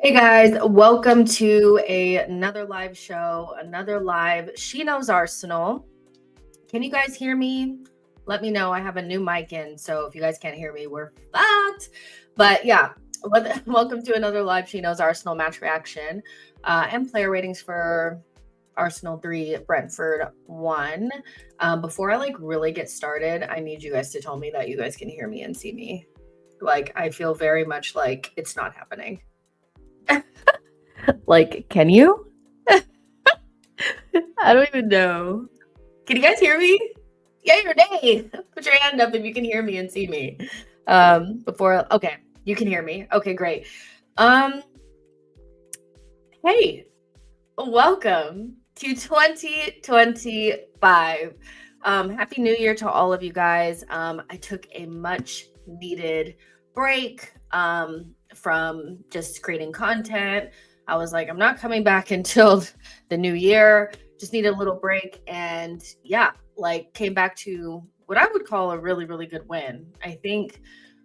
Hey guys, welcome to another live show, another live She Knows Arsenal. Can you guys hear me? Let me know. I have a new mic in, so if you guys can't hear me, we're fucked. But yeah, welcome to another live She Knows Arsenal match reaction and player ratings for Arsenal 3, Brentford 1. Before I really get started, I need you guys to tell me that you guys can hear me and see me. I feel very much like it's not happening. Can you? I don't even know. Can you guys hear me? Yay or nay? Put your hand up if you can hear me and see me. Okay, you can hear me. Okay, great. Hey, welcome to 2025. Happy New Year to all of you guys. I took a much needed break from just creating content. I was like, I'm not coming back until the new year. Just needed a little break. And yeah, came back to what I would call a really, really good win. I think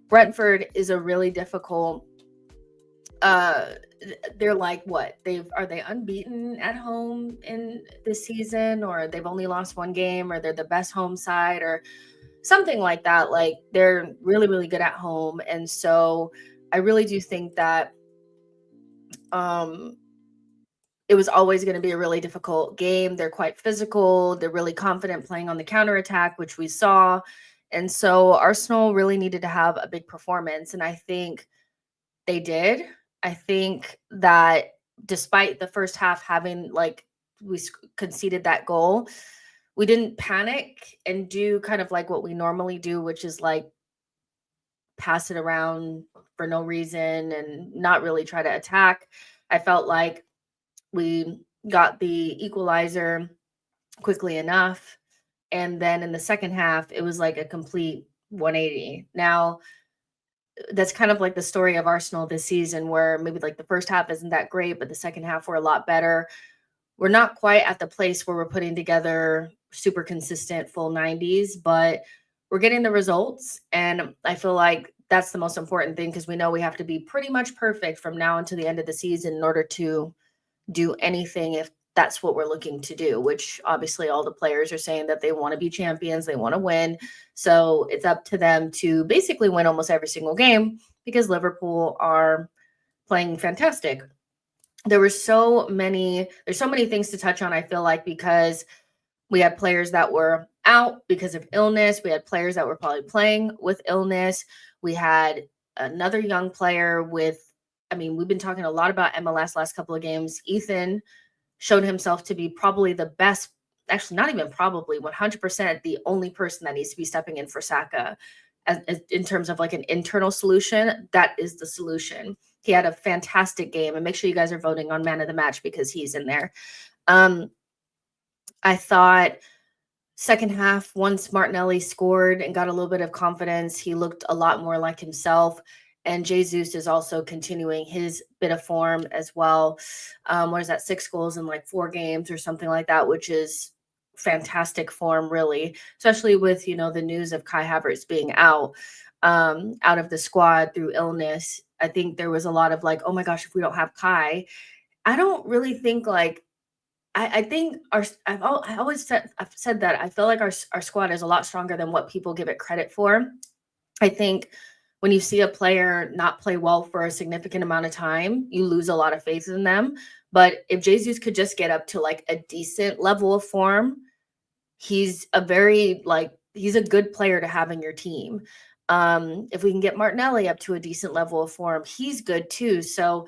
Brentford is a really difficult, they're are they unbeaten at home in this season, or they've only lost one game, or they're the best home side or something like that. They're really, really good at home. And so I really do think that it was always going to be a really difficult game. They're quite physical. They're really confident playing on the counterattack, which we saw. And so Arsenal really needed to have a big performance. And I think they did. I think that despite the first half having we conceded that goal, we didn't panic and do kind of what we normally do, which is pass it around for no reason and not really try to attack. I felt like we got the equalizer quickly enough. And then in the second half, it was like a complete 180. Now, that's kind of like the story of Arsenal this season, where maybe the first half isn't that great, but the second half we're a lot better. We're not quite at the place where we're putting together super consistent full 90s, but we're getting the results. And I feel like that's the most important thing, because we know we have to be pretty much perfect from now until the end of the season in order to do anything, if that's what we're looking to do, which obviously all the players are saying that they want to be champions, they want to win. So it's up to them to basically win almost every single game, because Liverpool are playing fantastic. There's so many things to touch on, I feel like, because we had players that were out because of illness. We had players that were probably playing with illness. We had another young player we've been talking a lot about MLS last couple of games. Ethan showed himself to be probably the best, actually not even probably, 100% the only person that needs to be stepping in for Saka. As in terms of an internal solution, that is the solution. He had a fantastic game, and make sure you guys are voting on man of the match because he's in there. I thought second half, once Martinelli scored and got a little bit of confidence, he looked a lot more like himself. And Jesus is also continuing his bit of form as well. What is that? 6 goals in 4 games or something like that, which is fantastic form, really, especially with, the news of Kai Havertz being out of the squad through illness. I think there was a lot of oh my gosh, if we don't have Kai, I don't really think I think I've said that I feel like our squad is a lot stronger than what people give it credit for. I think when you see a player not play well for a significant amount of time, you lose a lot of faith in them. But if Jesus could just get up to a decent level of form, he's a good player to have in your team. If we can get Martinelli up to a decent level of form, he's good too. So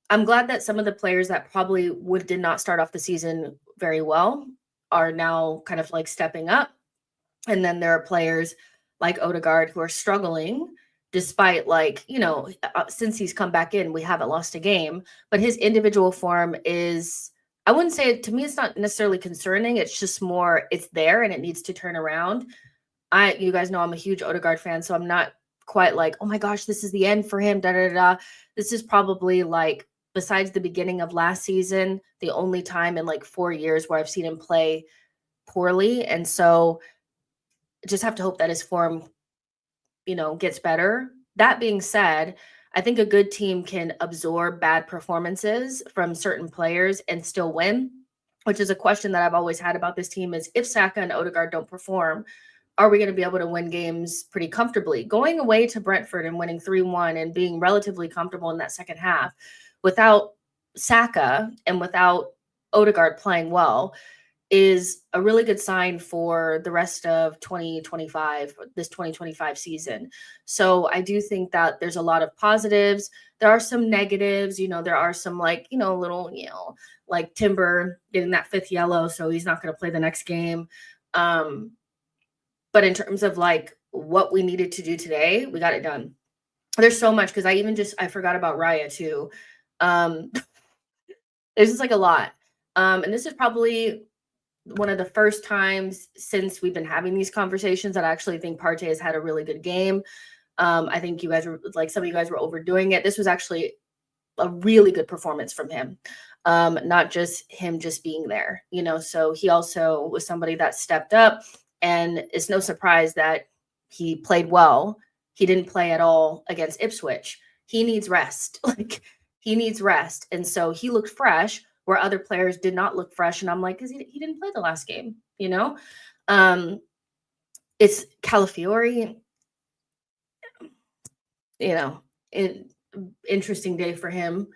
I'm glad that some of the players that probably did not start off the season very well are now kind of stepping up. And then there are players like Odegaard who are struggling despite since he's come back in, we haven't lost a game, but his individual form is, I wouldn't say, to me, it's not necessarily concerning. It's just more, it's there and it needs to turn around. You guys know I'm a huge Odegaard fan, so I'm not quite oh my gosh, this is the end for him, This is probably besides the beginning of last season, the only time in 4 years where I've seen him play poorly. And so just have to hope that his form, gets better. That being said, I think a good team can absorb bad performances from certain players and still win, which is a question that I've always had about this team is if Saka and Odegaard don't perform, are we going to be able to win games pretty comfortably? Going away to Brentford and winning 3-1 and being relatively comfortable in that second half without Saka and without Odegaard playing well is a really good sign for the rest of 2025, this 2025 season. So I do think that there's a lot of positives. There are some negatives, there are some little, like Timber getting that 5th yellow, so he's not going to play the next game. But in terms of like what we needed to do today, we got it done. There's so much because I forgot about Raya too. There's just like a lot. And this is probably one of the first times since we've been having these conversations that I actually think Partey has had a really good game. I think you guys were like, some of you guys were overdoing it. This was actually a really good performance from him. Not just him just being there, so he also was somebody that stepped up, and it's no surprise that he played well. He didn't play at all against Ipswich. He needs rest. He needs rest. And so he looked fresh where other players did not look fresh. And I'm like, because he didn't play the last game, It's Calafiori, interesting day for him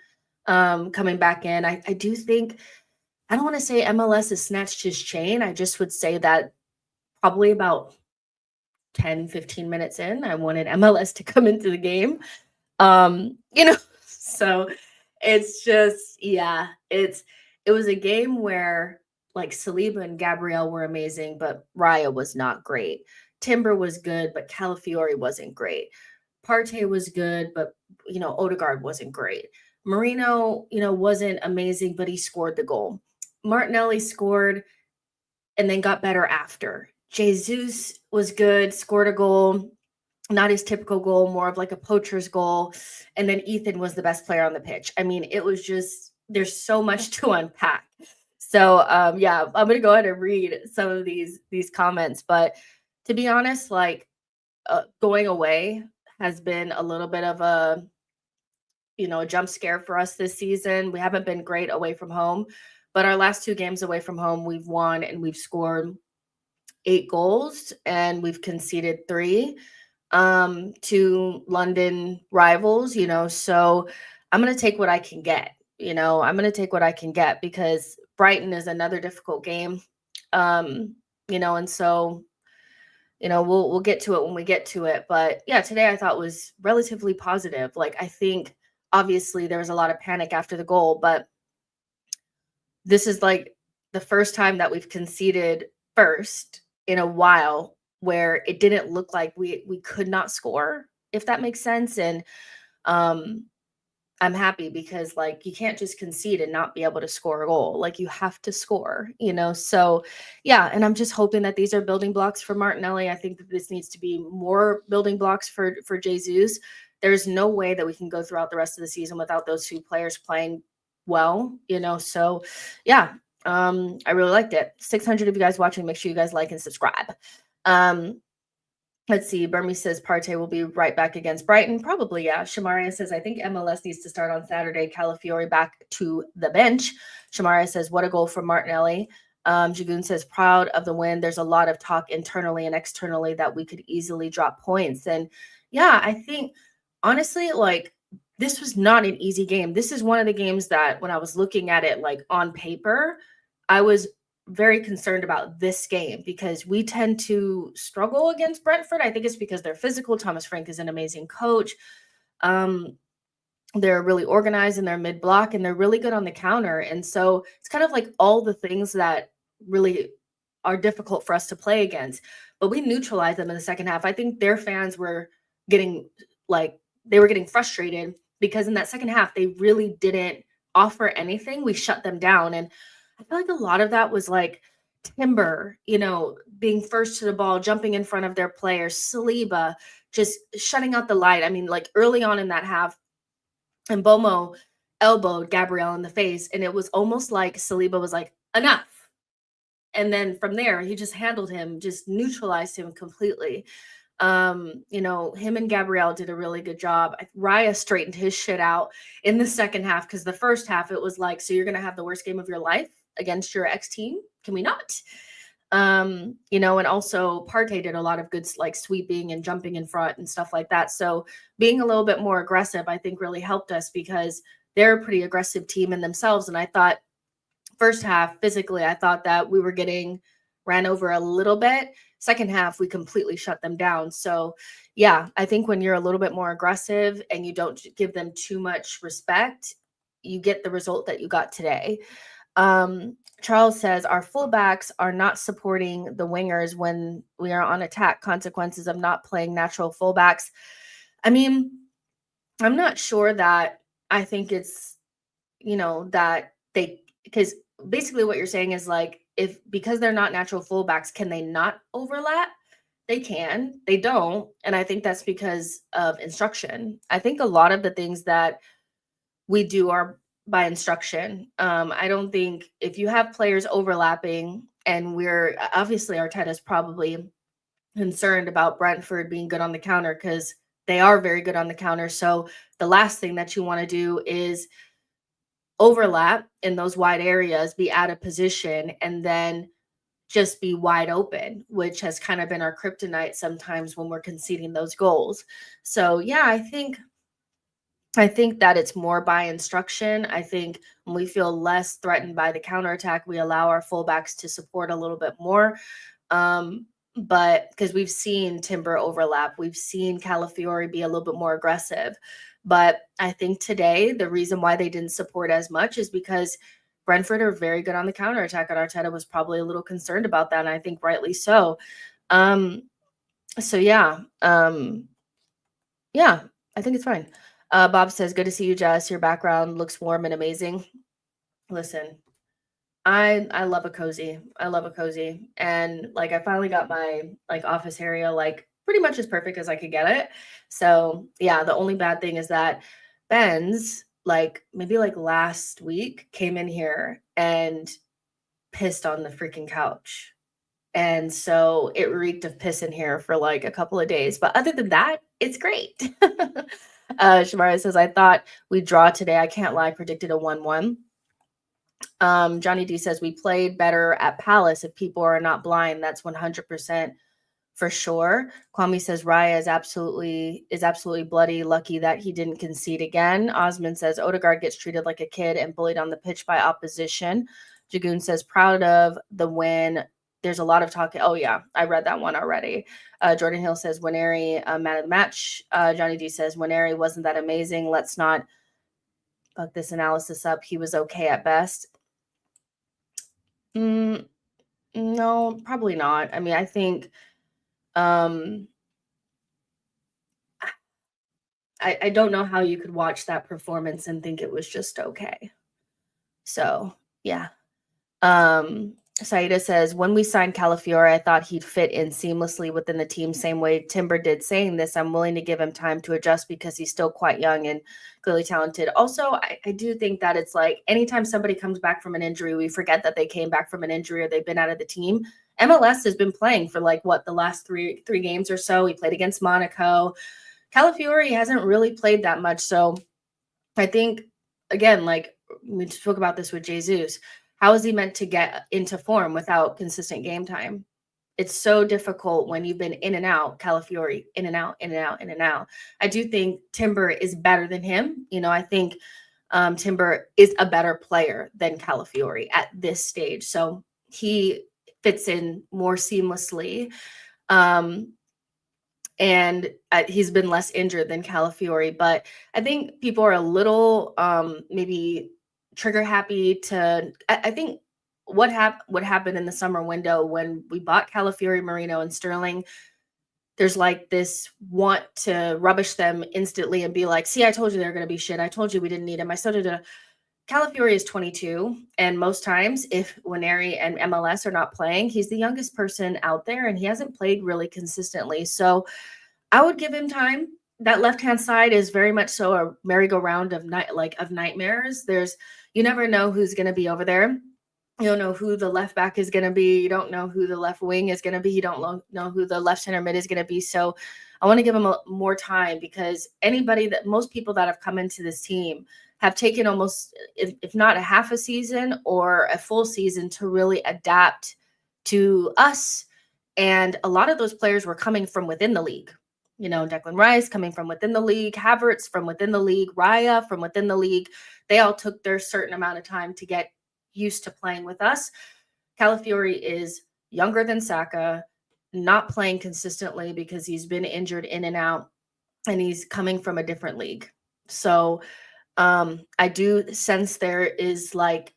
coming back in. I do think, I don't want to say MLS has snatched his chain. I just would say that probably about 10, 15 minutes in, I wanted MLS to come into the game. So it's just, it was a game where like Saliba and Gabriel were amazing, but Raya was not great. Timber was good, but Calafiori wasn't great. Partey was good, but Odegaard wasn't great. Marino, wasn't amazing, but he scored the goal. Martinelli scored and then got better after. Jesus was good, scored a goal, not his typical goal, more of like a poacher's goal. And then Ethan was the best player on the pitch. I mean, it was just, there's so much to unpack. So I'm going to go ahead and read some of these comments. But to be honest, going away has been a little bit of a jump scare for us this season. We haven't been great away from home, but our last 2 games away from home, we've won and we've scored 8 goals and we've conceded 3 to London rivals, so I'm going to take what I can get, I'm going to take what I can get because Brighton is another difficult game, and so, we'll get to it when we get to it. But yeah, today I thought was relatively positive. I think obviously there was a lot of panic after the goal, but this is like the first time that we've conceded first in a while where it didn't look like we could not score, if that makes sense. And I'm happy because you can't just concede and not be able to score a goal. You have to score, so yeah. And I'm just hoping that these are building blocks for Martinelli. I think that this needs to be more building blocks for Jesus. There's no way that we can go throughout the rest of the season without those 2 players playing well, so yeah. I really liked it. 600 of you guys watching, make sure you guys like and subscribe. Let's see. Burmese says Partey will be right back against Brighton. Probably, yeah. Shamaria says, I think MLS needs to start on Saturday. Calafiori back to the bench. Shamaria says, what a goal from Martinelli. Jagoon says, proud of the win. There's a lot of talk internally and externally that we could easily drop points. And yeah, I think, honestly, this was not an easy game. This is one of the games that when I was looking at it, on paper, I was very concerned about this game because we tend to struggle against Brentford. I think it's because they're physical. Thomas Frank is an amazing coach. They're really organized in their mid block and they're really good on the counter. And so it's kind of like all the things that really are difficult for us to play against, but we neutralized them in the second half. I think their fans were getting frustrated because in that second half, they really didn't offer anything. We shut them down. And I feel like a lot of that was Timber, being first to the ball, jumping in front of their players, Saliba just shutting out the light. I mean, early on in that half, and Bomo elbowed Gabriel in the face, and it was almost like Saliba was like, enough. And then from there, he just handled him, just neutralized him completely. Him and Gabrielle did a really good job. Raya straightened his shit out in the second half, because the first half it was like, so you're gonna have the worst game of your life against your ex team? Can we not? And also Partey did a lot of good like sweeping and jumping in front and stuff like that. So being a little bit more aggressive, I think, really helped us, because they're a pretty aggressive team in themselves. And I thought first half, physically, I thought that we were getting ran over a little bit. Second half, we completely shut them down. So yeah, I think when you're a little bit more aggressive and you don't give them too much respect, you get the result that you got today. Charles says our fullbacks are not supporting the wingers when we are on attack. Consequences of not playing natural fullbacks. I mean, I'm not sure that I think it's, that because basically what you're saying is like, because they're not natural fullbacks, can they not overlap? They can, they don't. And I think that's because of instruction. I think a lot of the things that we do are by instruction. I don't think if you have players overlapping, and we're obviously Arteta's probably concerned about Brentford being good on the counter, because they are very good on the counter. So the last thing that you want to do is overlap in those wide areas, be out of position, and then just be wide open, which has kind of been our kryptonite sometimes when we're conceding those goals. So yeah, I think that it's more by instruction. I think when we feel less threatened by the counterattack, we allow our fullbacks to support a little bit more. But because we've seen Timber overlap, we've seen Calafiori be a little bit more aggressive. But I think today, the reason why they didn't support as much is because Brentford are very good on the counterattack, and Arteta was probably a little concerned about that, and I think rightly so. So yeah, I think it's fine. Bob says, good to see you, Jess. Your background looks warm and amazing. Listen, I love a cozy. I love a cozy. And like, I finally got my like office area, like pretty much as perfect as I could get it. So yeah, the only bad thing is that Ben's like maybe like last week came in here and pissed on the freaking couch. And so it reeked of piss in here for like a couple of days. But other than that, it's great. Shamara says, I thought we'd draw today. I can't lie, predicted a 1-1. Johnny D says, we played better at Palace. If people are not blind, that's 100% for sure. Kwame says, Raya is absolutely bloody lucky that he didn't concede again. Osman says, Odegaard gets treated like a kid and bullied on the pitch by opposition. Jagoon says, proud of the win. There's a lot of talking. Oh, yeah, I read that one already. Jordan Hill says, Nwaneri, man of the match. Johnny D says, Nwaneri wasn't that amazing. Let's not fuck this analysis up. He was okay at best. No, probably not. I mean, I think I don't know how you could watch that performance and think it was just okay. So, yeah. Saida says, when we signed Calafiore, I thought he'd fit in seamlessly within the team, same way Timber did. Saying this, I'm willing to give him time to adjust because he's still quite young and clearly talented. Also, I do think that it's like anytime somebody comes back from an injury, we forget that they came back from an injury or they've been out of the team. MLS has been playing for like the last three games or so. He played against Monaco. Calafiore hasn't really played that much. So I think, again, like we spoke about this with Jesus, how is he meant to get into form without consistent game time? It's so difficult when you've been in and out, Calafiore, in and out, in and out, in and out. I do think Timber is better than him. I think Timber is a better player than Calafiore at this stage. So he fits in more seamlessly. And he's been less injured than Calafiore. But I think people are a little maybe trigger happy to I think what happened in the summer window when we bought Calafiore, Marino, and Sterling, there's like this want to rubbish them instantly and be like, see, I told you they're going to be shit. I told you we didn't need him. I started to Calafiore is 22, and most times if Nwaneri and MLS are not playing, he's the youngest person out there and he hasn't played really consistently. So I would give him time. That left-hand side is very much so a merry-go-round of nightmares. You never know who's going to be over there. You don't know who the left back is going to be. You don't know who the left wing is going to be. You don't know who the left center mid is going to be. So I want to give him more time, because most people that have come into this team have taken almost, if not a half a season or a full season, to really adapt to us. And a lot of those players were coming from within the league. You know, Declan Rice coming from within the league, Havertz from within the league, Raya from within the league. They all took their certain amount of time to get used to playing with us. Calafiori is younger than Saka, not playing consistently because he's been injured in and out, and he's coming from a different league. So I do sense there is like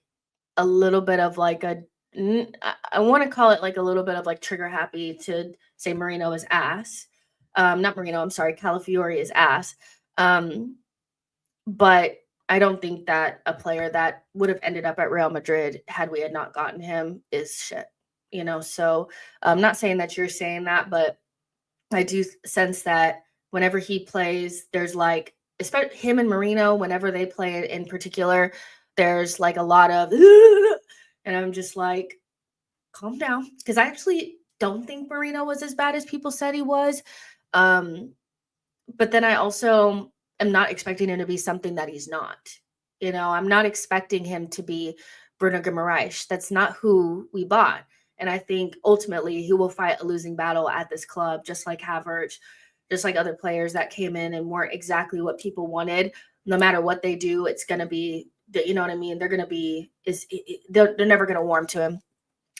a little bit of like I want to call it like a little bit of like trigger happy to say Marino is ass. Not Marino, I'm sorry, Calafiori is ass. But I don't think that a player that would have ended up at Real Madrid had we had not gotten him is shit, you know? So I'm not saying that you're saying that, but I do sense that whenever he plays, there's like, especially him and Marino, whenever they play in particular, there's like a lot of, and I'm just like, calm down. Because I actually don't think Marino was as bad as people said he was. But then I also am not expecting him to be something that he's not. You know, I'm not expecting him to be Bruno Guimaraes. That's not who we bought. And I think ultimately he will fight a losing battle at this club, just like Havertz, just like other players that came in and weren't exactly what people wanted. No matter what they do, it's going to be, you know what I mean? They're going to be, they're never going to warm to him.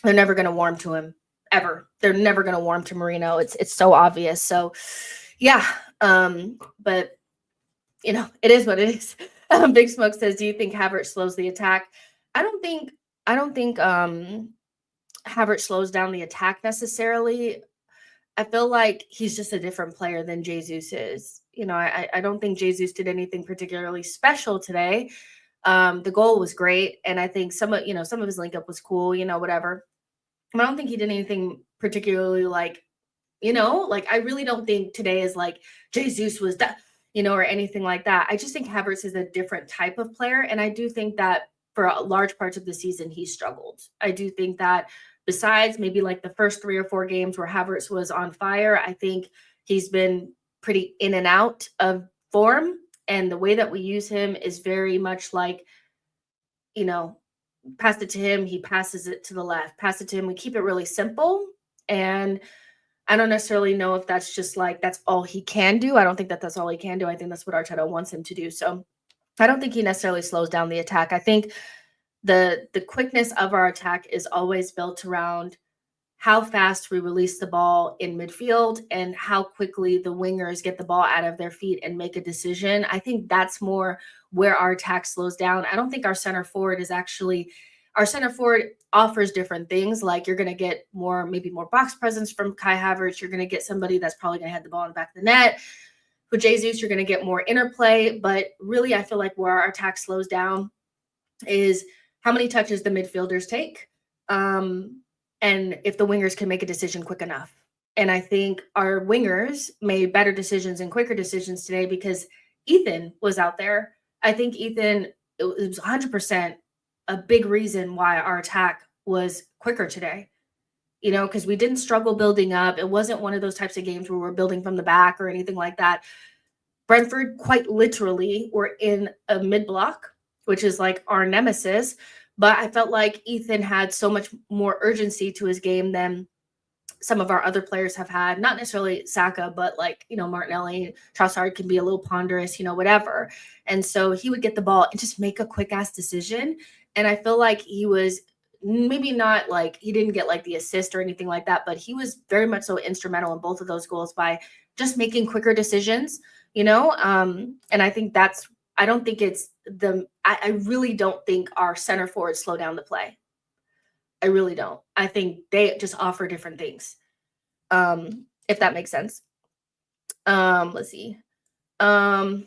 They're never going to warm to him ever. They're never going to warm to Marino. It's so obvious. So yeah. But you know, it is what it is. Big Smoke says, do you think Havertz slows the attack? I don't think Havertz slows down the attack necessarily. I feel like he's just a different player than Jesus is. You know, I don't think Jesus did anything particularly special today. The goal was great, and I think some of his link up was cool, you know, whatever. But I don't think he did anything particularly like, you know, like I really don't think today is like Jesus was that, you know, or anything like that. I just think Havertz is a different type of player, and I do think that for large parts of the season he struggled. I do think that besides maybe like the first 3 or 4 games where Havertz was on fire, I think he's been pretty in and out of form, and the way that we use him is very much like, you know, pass it to him, he passes it to the left, pass it to him. We keep it really simple, and I don't necessarily know if that's just like that's all he can do. I don't think that that's all he can do. I think that's what Arteta wants him to do. So I don't think he necessarily slows down the attack. I think the quickness of our attack is always built around how fast we release the ball in midfield and how quickly the wingers get the ball out of their feet and make a decision. I think that's more where our attack slows down. I don't think our center forward offers different things. Like you're going to get maybe more box presence from Kai Havertz. You're going to get somebody that's probably going to head the ball in the back of the net. With Jesus, you're going to get more interplay. But really, I feel like where our attack slows down is how many touches the midfielders take. And if the wingers can make a decision quick enough. And I think our wingers made better decisions and quicker decisions today because Ethan was out there. I think Ethan, it was 100% a big reason why our attack was quicker today. You know, because we didn't struggle building up. It wasn't one of those types of games where we're building from the back or anything like that. Brentford quite literally were in a mid-block, which is like our nemesis. But I felt like Ethan had so much more urgency to his game than some of our other players have had. Not necessarily Saka, but like, you know, Martinelli, Trossard can be a little ponderous, you know, whatever. And so he would get the ball and just make a quick ass decision. And I feel like he was maybe not like, he didn't get like the assist or anything like that, but he was very much so instrumental in both of those goals by just making quicker decisions, you know? And I think I don't think it's I really don't think our center forwards slow down the play. I really don't. I think they just offer different things. If that makes sense. Let's see. So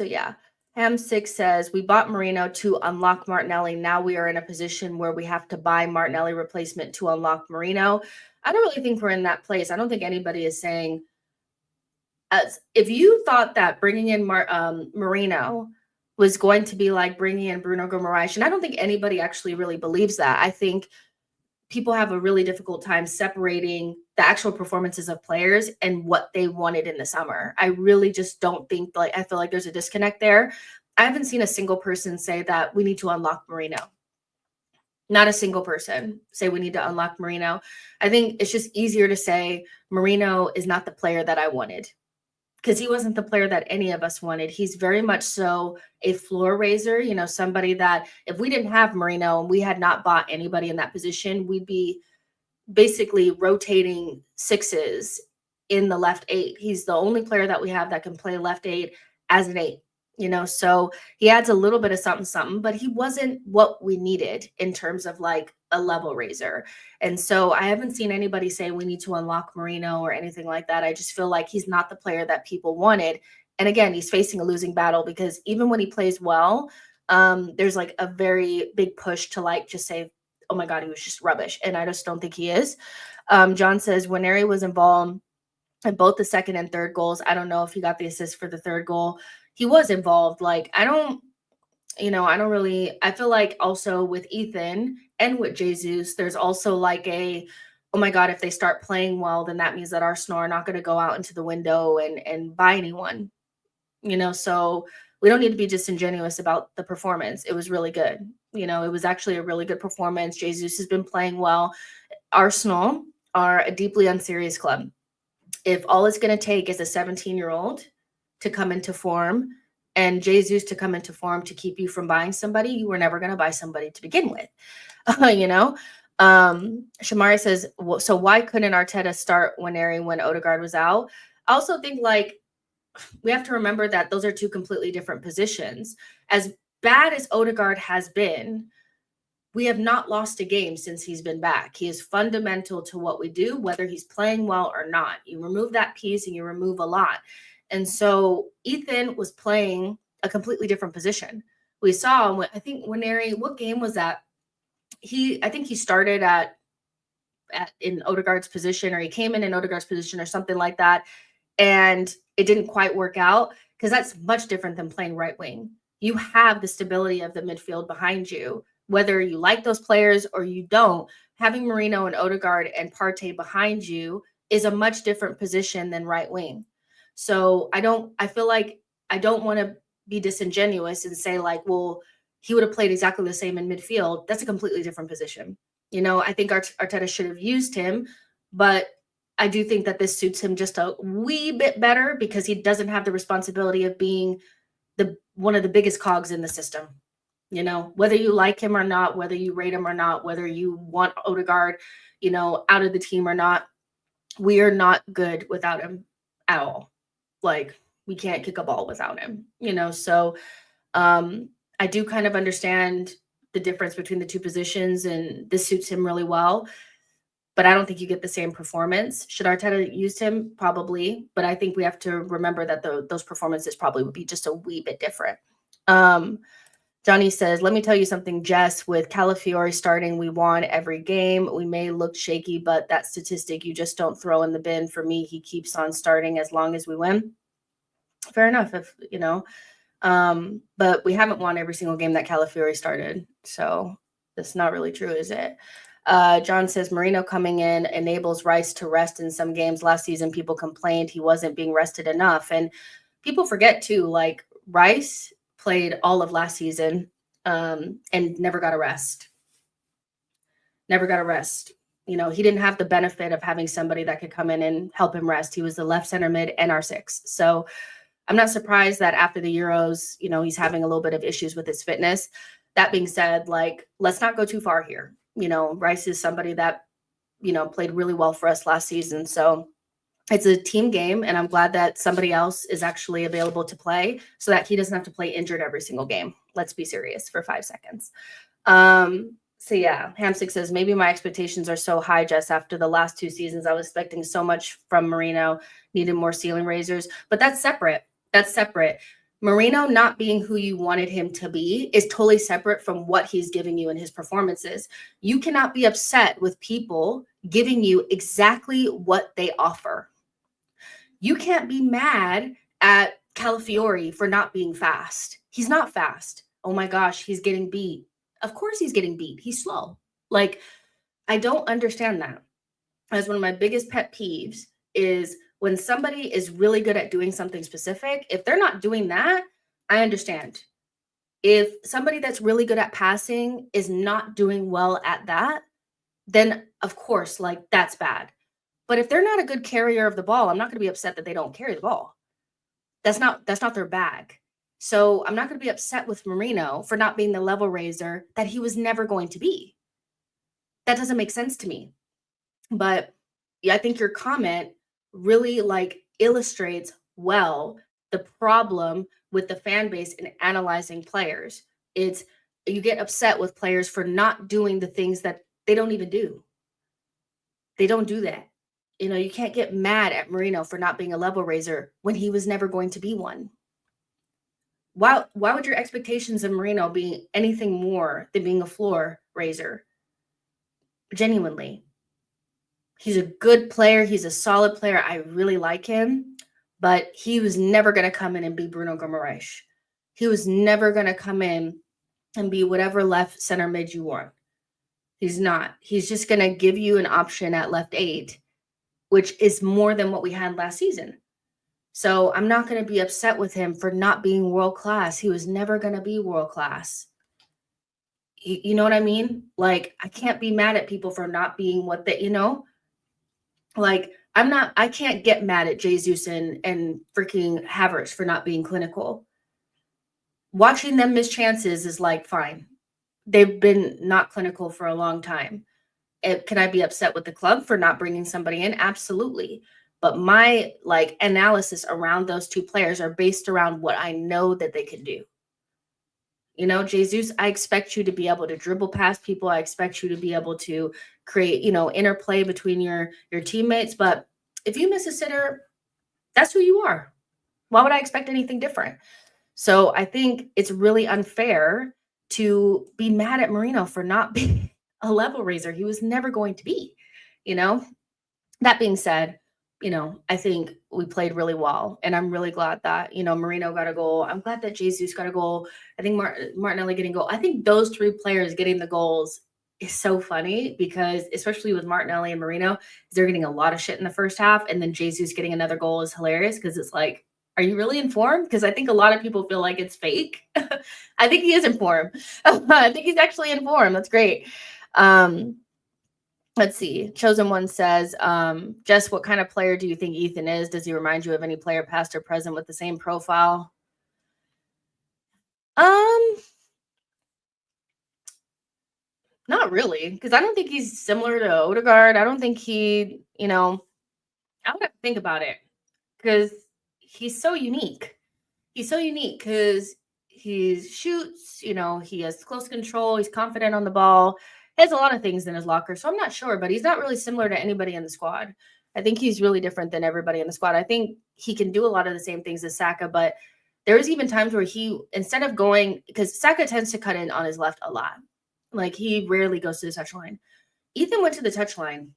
yeah. Ham6 says, we bought Marino to unlock Martinelli. Now we are in a position where we have to buy Martinelli replacement to unlock Marino. I don't really think we're in that place. I don't think anybody is saying, if you thought that bringing in Marino was going to be like bringing in Bruno Guimaraes. And I don't think anybody actually really believes that. I think people have a really difficult time separating the actual performances of players and what they wanted in the summer. I really just don't think, like, I feel like there's a disconnect there. I haven't seen a single person say that we need to unlock Marino. Not a single person say we need to unlock Marino. I think it's just easier to say Marino is not the player that I wanted, because he wasn't the player that any of us wanted. He's very much so a floor raiser, you know, somebody that if we didn't have Marino and we had not bought anybody in that position, we'd be basically rotating sixes in the left eight. He's the only player that we have that can play left eight as an eight, you know, so he adds a little bit of something, but he wasn't what we needed in terms of like a level raiser. And so I haven't seen anybody say we need to unlock Marino or anything like that. I just feel like he's not the player that people wanted. And again, he's facing a losing battle, because even when he plays well, there's like a very big push to like just say, oh my God, he was just rubbish. And I just don't think he is. John says Nwaneri was involved in both the second and third goals. I don't know if he got the assist for the third goal. He was involved. Like, I feel like also with Ethan and with Jesus, there's also like oh my God, if they start playing well, then that means that Arsenal are not going to go out into the window and buy anyone, you know, so we don't need to be disingenuous about the performance. It was really good. You know, it was actually a really good performance. Jesus has been playing well. Arsenal are a deeply unserious club. If all it's going to take is a 17-year-old to come into form and Jesus to come into form to keep you from buying somebody, you were never going to buy somebody to begin with, you know? Shamari says, so why couldn't Arteta start Nwaneri when Odegaard was out? I also think like we have to remember that those are two completely different positions. As bad as Odegaard has been, we have not lost a game since he's been back. He is fundamental to what we do, whether he's playing well or not. You remove that piece and you remove a lot. And so Ethan was playing a completely different position. We saw, I think Nwaneri, what game was that? I think he started in Odegaard's position, or he came in Odegaard's position or something like that. And it didn't quite work out, because that's much different than playing right wing. You have the stability of the midfield behind you, whether you like those players or you don't. Having Marino and Odegaard and Partey behind you is a much different position than right wing. So I feel like I don't want to be disingenuous and say like, well, he would have played exactly the same in midfield. That's a completely different position. You know, I think Arteta should have used him, but I do think that this suits him just a wee bit better, because he doesn't have the responsibility of being one of the biggest cogs in the system. You know, whether you like him or not, whether you rate him or not, whether you want Odegaard, you know, out of the team or not, we are not good without him at all. Like, we can't kick a ball without him, you know? So I do kind of understand the difference between the two positions, and this suits him really well. But I don't think you get the same performance. Should Arteta used him? Probably. But I think we have to remember that those performances probably would be just a wee bit different. Johnny says, let me tell you something, Jess. With Calafiori starting, we won every game. We may look shaky, but that statistic you just don't throw in the bin. For me, he keeps on starting as long as we win. Fair enough, if you know. But we haven't won every single game that Calafiori started. So that's not really true, is it? John says Marino coming in enables Rice to rest in some games. Last season, people complained he wasn't being rested enough. And people forget too, like Rice played all of last season and never got a rest. Never got a rest. You know, he didn't have the benefit of having somebody that could come in and help him rest. He was the left center mid and R6. So I'm not surprised that after the Euros, you know, he's having a little bit of issues with his fitness. That being said, like, let's not go too far here. You know, Rice is somebody that, you know, played really well for us last season. So it's a team game, and I'm glad that somebody else is actually available to play so that he doesn't have to play injured every single game. Let's be serious for 5 seconds. So yeah, Hamstick says, maybe my expectations are so high, Jess. After the last 2 seasons, I was expecting so much from Marino, needed more ceiling raisers, but that's separate. That's separate. Marino not being who you wanted him to be is totally separate from what he's giving you in his performances. You cannot be upset with people giving you exactly what they offer. You can't be mad at Calafiori for not being fast. He's not fast. Oh my gosh, he's getting beat. Of course he's getting beat. He's slow. Like, I don't understand that. As one of my biggest pet peeves is when somebody is really good at doing something specific, if they're not doing that, I understand. If somebody that's really good at passing is not doing well at that, then of course, like, that's bad. But if they're not a good carrier of the ball, I'm not going to be upset that they don't carry the ball. That's not their bag. So I'm not going to be upset with Marino for not being the level raiser that he was never going to be. That doesn't make sense to me. But yeah, I think your comment really like illustrates well the problem with the fan base in analyzing players. It's you get upset with players for not doing the things that they don't even do. They don't do that. You know, you can't get mad at Marino for not being a level raiser when he was never going to be one. Why would your expectations of Marino be anything more than being a floor raiser? Genuinely. He's a good player. He's a solid player. I really like him, but he was never going to come in and be Bruno Guimaraes. He was never going to come in and be whatever left center mid you want. He's not. He's just going to give you an option at left 8, which is more than what we had last season. So I'm not going to be upset with him for not being world class. He was never going to be world class. You know what I mean? Like, I can't be mad at people for not being what they, like, I can't get mad at Jesus and freaking Havertz for not being clinical. Watching them miss chances is like, fine. They've been not clinical for a long time. Can I be upset with the club for not bringing somebody in? Absolutely. But my analysis around those two players are based around what I know that they can do. Jesus, I expect you to be able to dribble past people. I expect you to be able to create, interplay between your teammates. But if you miss a sitter, that's who you are. Why would I expect anything different? So I think it's really unfair to be mad at Marino for not being a level raiser. He was never going to be, That being said, I think we played really well, and I'm really glad that, Marino got a goal. I'm glad that Jesus got a goal. I think Martinelli getting a goal. I think those 3 players getting the goals is so funny because, especially with Martinelli and Marino, they're getting a lot of shit in the first half, and then Jesus getting another goal is hilarious because it's like, are you really informed? Because I think a lot of people feel like it's fake. I think he is informed. I think he's actually informed. That's great. Let's see. Chosen One says, Jess, what kind of player do you think Ethan is? Does he remind you of any player past or present with the same profile? Not really, because I don't think he's similar to Odegaard. I don't think he, I would have to think about it because he's so unique. He's so unique because he shoots, he has close control. He's confident on the ball. He has a lot of things in his locker. So I'm not sure, but he's not really similar to anybody in the squad. I think he's really different than everybody in the squad. I think he can do a lot of the same things as Saka, but there was even times where he, instead of going, because Saka tends to cut in on his left a lot. Like, he rarely goes to the touchline. Ethan went to the touchline,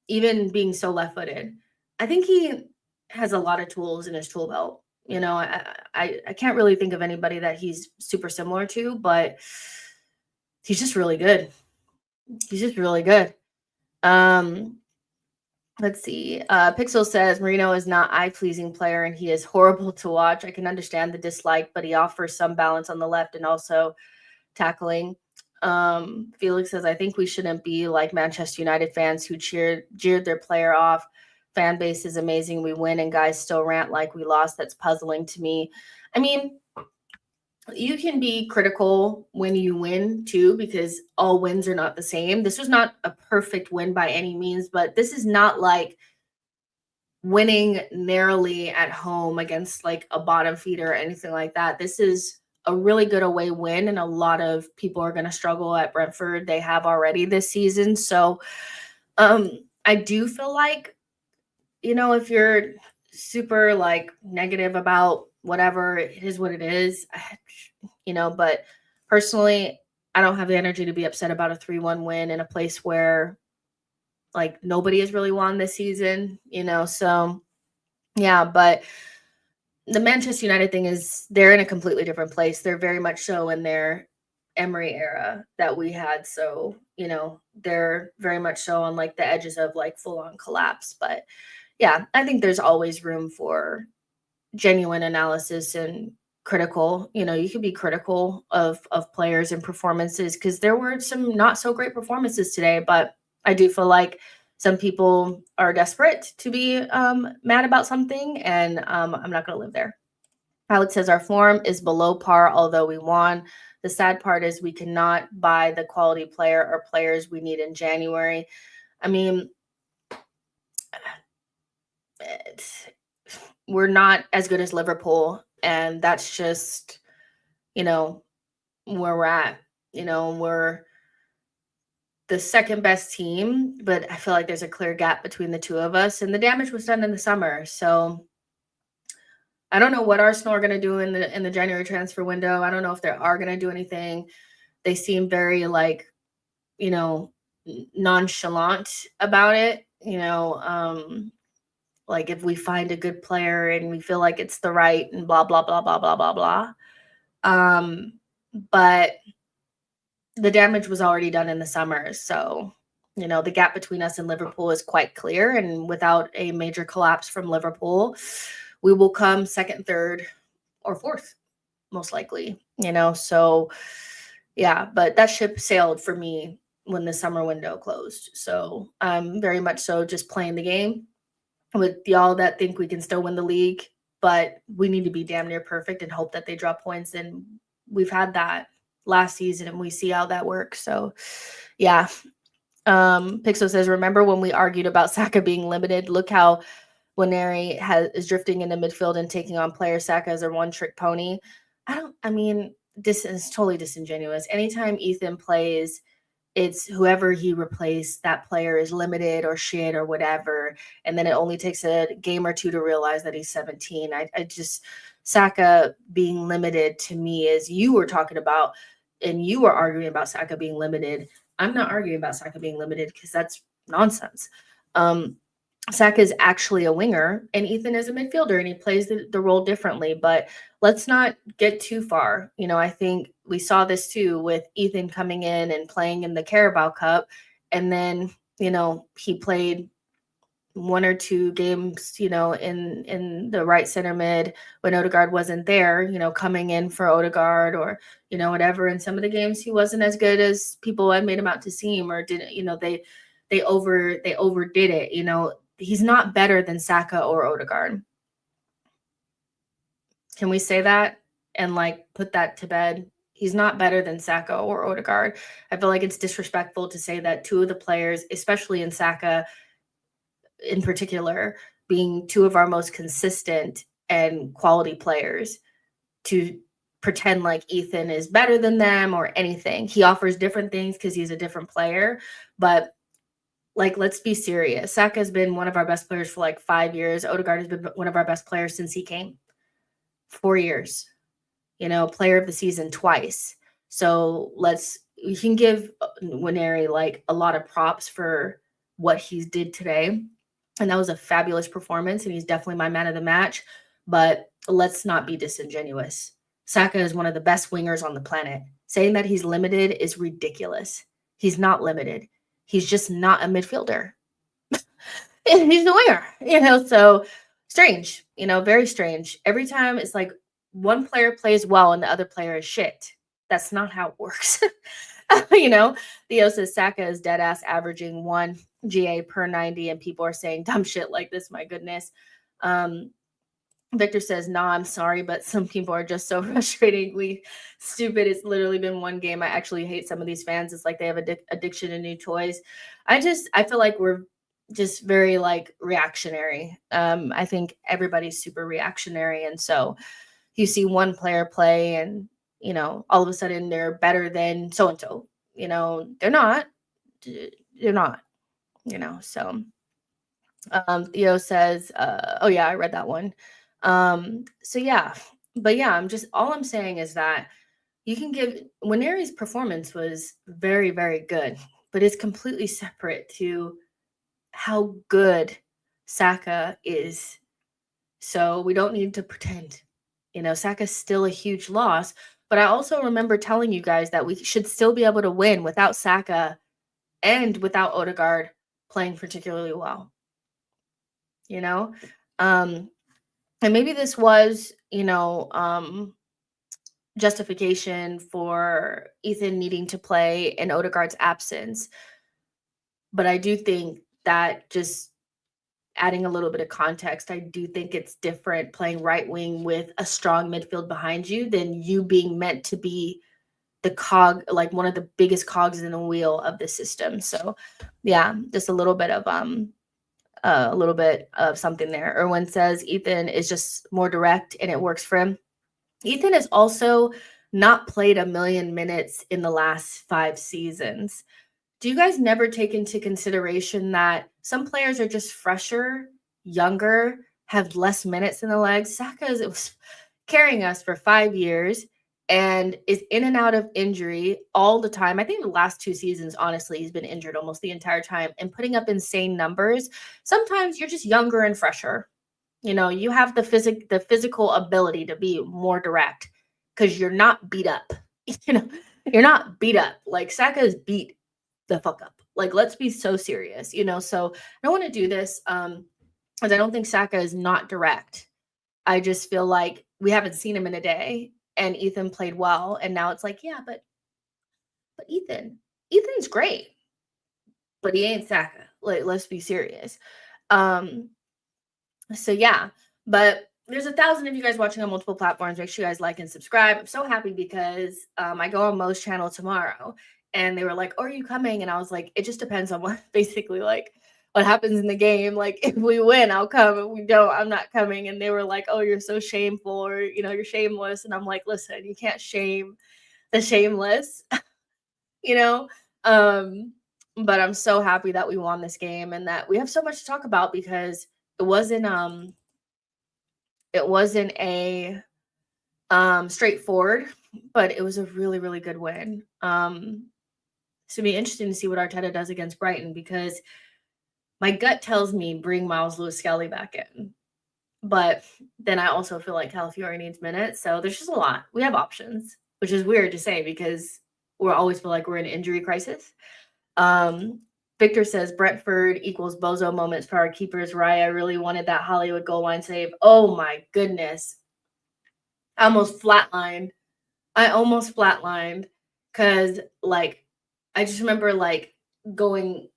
even being so left-footed. I think he has a lot of tools in his tool belt. I can't really think of anybody that he's super similar to, but he's just really good. He's just really good. Let's see. Pixel says Marino is not eye-pleasing player and he is horrible to watch. I can understand the dislike, but he offers some balance on the left and also tackling. Felix says, I think we shouldn't be like Manchester United fans who jeered their player off. Fan base is amazing. We win and guys still rant like we lost. That's puzzling to me. I mean, you can be critical when you win too, because all wins are not the same. This was not a perfect win by any means, but this is not like winning narrowly at home against like a bottom feeder or anything like that. This is a really good away win, and a lot of people are going to struggle at Brentford. They have already this season. So I do feel like, if you're super like negative about whatever, it is what it is, but personally, I don't have the energy to be upset about a 3-1 win in a place where like nobody has really won this season, so yeah, but the Manchester United thing is they're in a completely different place. They're very much so in their Emery era that we had. So, they're very much so on like the edges of like full on collapse. But yeah, I think there's always room for genuine analysis and critical. You could be critical of players and performances because there were some not so great performances today, but I do feel like some people are desperate to be mad about something, and I'm not going to live there. Alex says our form is below par, although we won. The sad part is we cannot buy the quality player or players we need in January. I mean, we're not as good as Liverpool, and that's just, where we're at. We're the second best team, but I feel like there's a clear gap between the two of us, and the damage was done in the summer. So I don't know what Arsenal are going to do in the January transfer window. I don't know if they are going to do anything. They seem very like, nonchalant about it. Like if we find a good player and we feel like it's the right and blah blah blah blah blah blah blah. But the damage was already done in the summer, so the gap between us and Liverpool is quite clear, and without a major collapse from Liverpool, we will come second, third, or fourth, most likely. So yeah, but that ship sailed for me when the summer window closed. So I'm very much so just playing the game with y'all that think we can still win the league, but we need to be damn near perfect and hope that they drop points. And we've had that last season and we see how that works. So yeah. Pixel says, remember when we argued about Saka being limited? Look how Nwaneri is drifting into midfield and taking on player Saka as a one-trick pony. This is totally disingenuous. Anytime Ethan plays, it's whoever he replaced, that player is limited or shit or whatever. And then it only takes a game or two to realize that he's 17. I just, Saka being limited to me is you were talking about, and you were arguing about Saka being limited. I'm not arguing about Saka being limited because that's nonsense. Saka is actually a winger and Ethan is a midfielder and he plays the role differently, but let's not get too far. I think we saw this too with Ethan coming in and playing in the Carabao Cup. And then, he played one or two games, in the right center mid when Odegaard wasn't there, coming in for Odegaard or, whatever. In some of the games, he wasn't as good as people had made him out to seem, or didn't, they overdid it. He's not better than Saka or Odegaard. Can we say that and like put that to bed? He's not better than Saka or Odegaard. I feel like it's disrespectful to say that two of the players, especially in Saka in particular, being two of our most consistent and quality players, to pretend like Ethan is better than them or anything. He offers different things because he's a different player, but like, let's be serious. Saka has been one of our best players for like 5 years. Odegaard has been one of our best players since he came. 4 years, player of the season twice. So we can give Nwaneri like a lot of props for what he did today. And that was a fabulous performance. And he's definitely my man of the match, but let's not be disingenuous. Saka is one of the best wingers on the planet. Saying that he's limited is ridiculous. He's not limited. He's just not a midfielder. He's a winger, so strange, very strange. Every time it's like one player plays well and the other player is shit. That's not how it works. Theo says Saka is dead ass averaging 1 GA per 90 and people are saying dumb shit like this. My goodness. Victor says, nah, I'm sorry, but some people are just so frustratingly stupid. It's literally been one game. I actually hate some of these fans. It's like they have addiction to new toys. I feel like we're just very like reactionary. I think everybody's super reactionary. And so you see one player play and, all of a sudden they're better than so-and-so, they're not, so. Theo says, oh yeah, I read that one. So yeah, but yeah, all I'm saying is that you can give Nwaneri's performance was very, very good, but it's completely separate to how good Saka is So we don't need to pretend. Saka's still a huge loss. But I also remember telling you guys that we should still be able to win without Saka and without Odegaard playing particularly well. And maybe this was, justification for Ethan needing to play in Odegaard's absence. But I do think that, just adding a little bit of context, I do think it's different playing right wing with a strong midfield behind you than you being meant to be the cog, like one of the biggest cogs in the wheel of the system. So yeah, just a little bit of something there. Erwin says Ethan is just more direct and it works for him. Ethan has also not played 1,000,000 minutes in the last 5 seasons. Do you guys never take into consideration that some players are just fresher, younger, have less minutes in the legs? Saka was carrying us for 5 years and is in and out of injury all the time. I think the last 2 seasons, honestly, he's been injured almost the entire time and putting up insane numbers. Sometimes you're just younger and fresher. You have the physical ability to be more direct because you're not beat up. You're not beat up. Like, Saka is beat the fuck up. Like, let's be so serious. So I don't want to do this because I don't think Saka is not direct. I just feel like we haven't seen him in a day and Ethan played well. And now it's like, yeah, but Ethan's great, but he ain't Saka. Like, let's be serious. So yeah, but there's 1,000 of you guys watching on multiple platforms. Make sure you guys like and subscribe. I'm so happy because I go on Mo's channel tomorrow and they were like, oh, are you coming? And I was like, it just depends on what happens in the game. Like, if we win, I'll come. If we don't, I'm not coming. And they were like, oh, you're so shameful, or, you're shameless. And I'm like, listen, you can't shame the shameless, you know? But I'm so happy that we won this game and that we have so much to talk about because it wasn't a straightforward, but it was a really, really good win. So it'll be interesting to see what Arteta does against Brighton because my gut tells me bring Miles Lewis-Skelly back in. But then I also feel like Calafiori needs minutes. So there's just a lot. We have options, which is weird to say because we always feel like we're in an injury crisis. Victor says Brentford equals bozo moments for our keepers. Raya really wanted that Hollywood goal line save. Oh my goodness. I almost flatlined because I just remember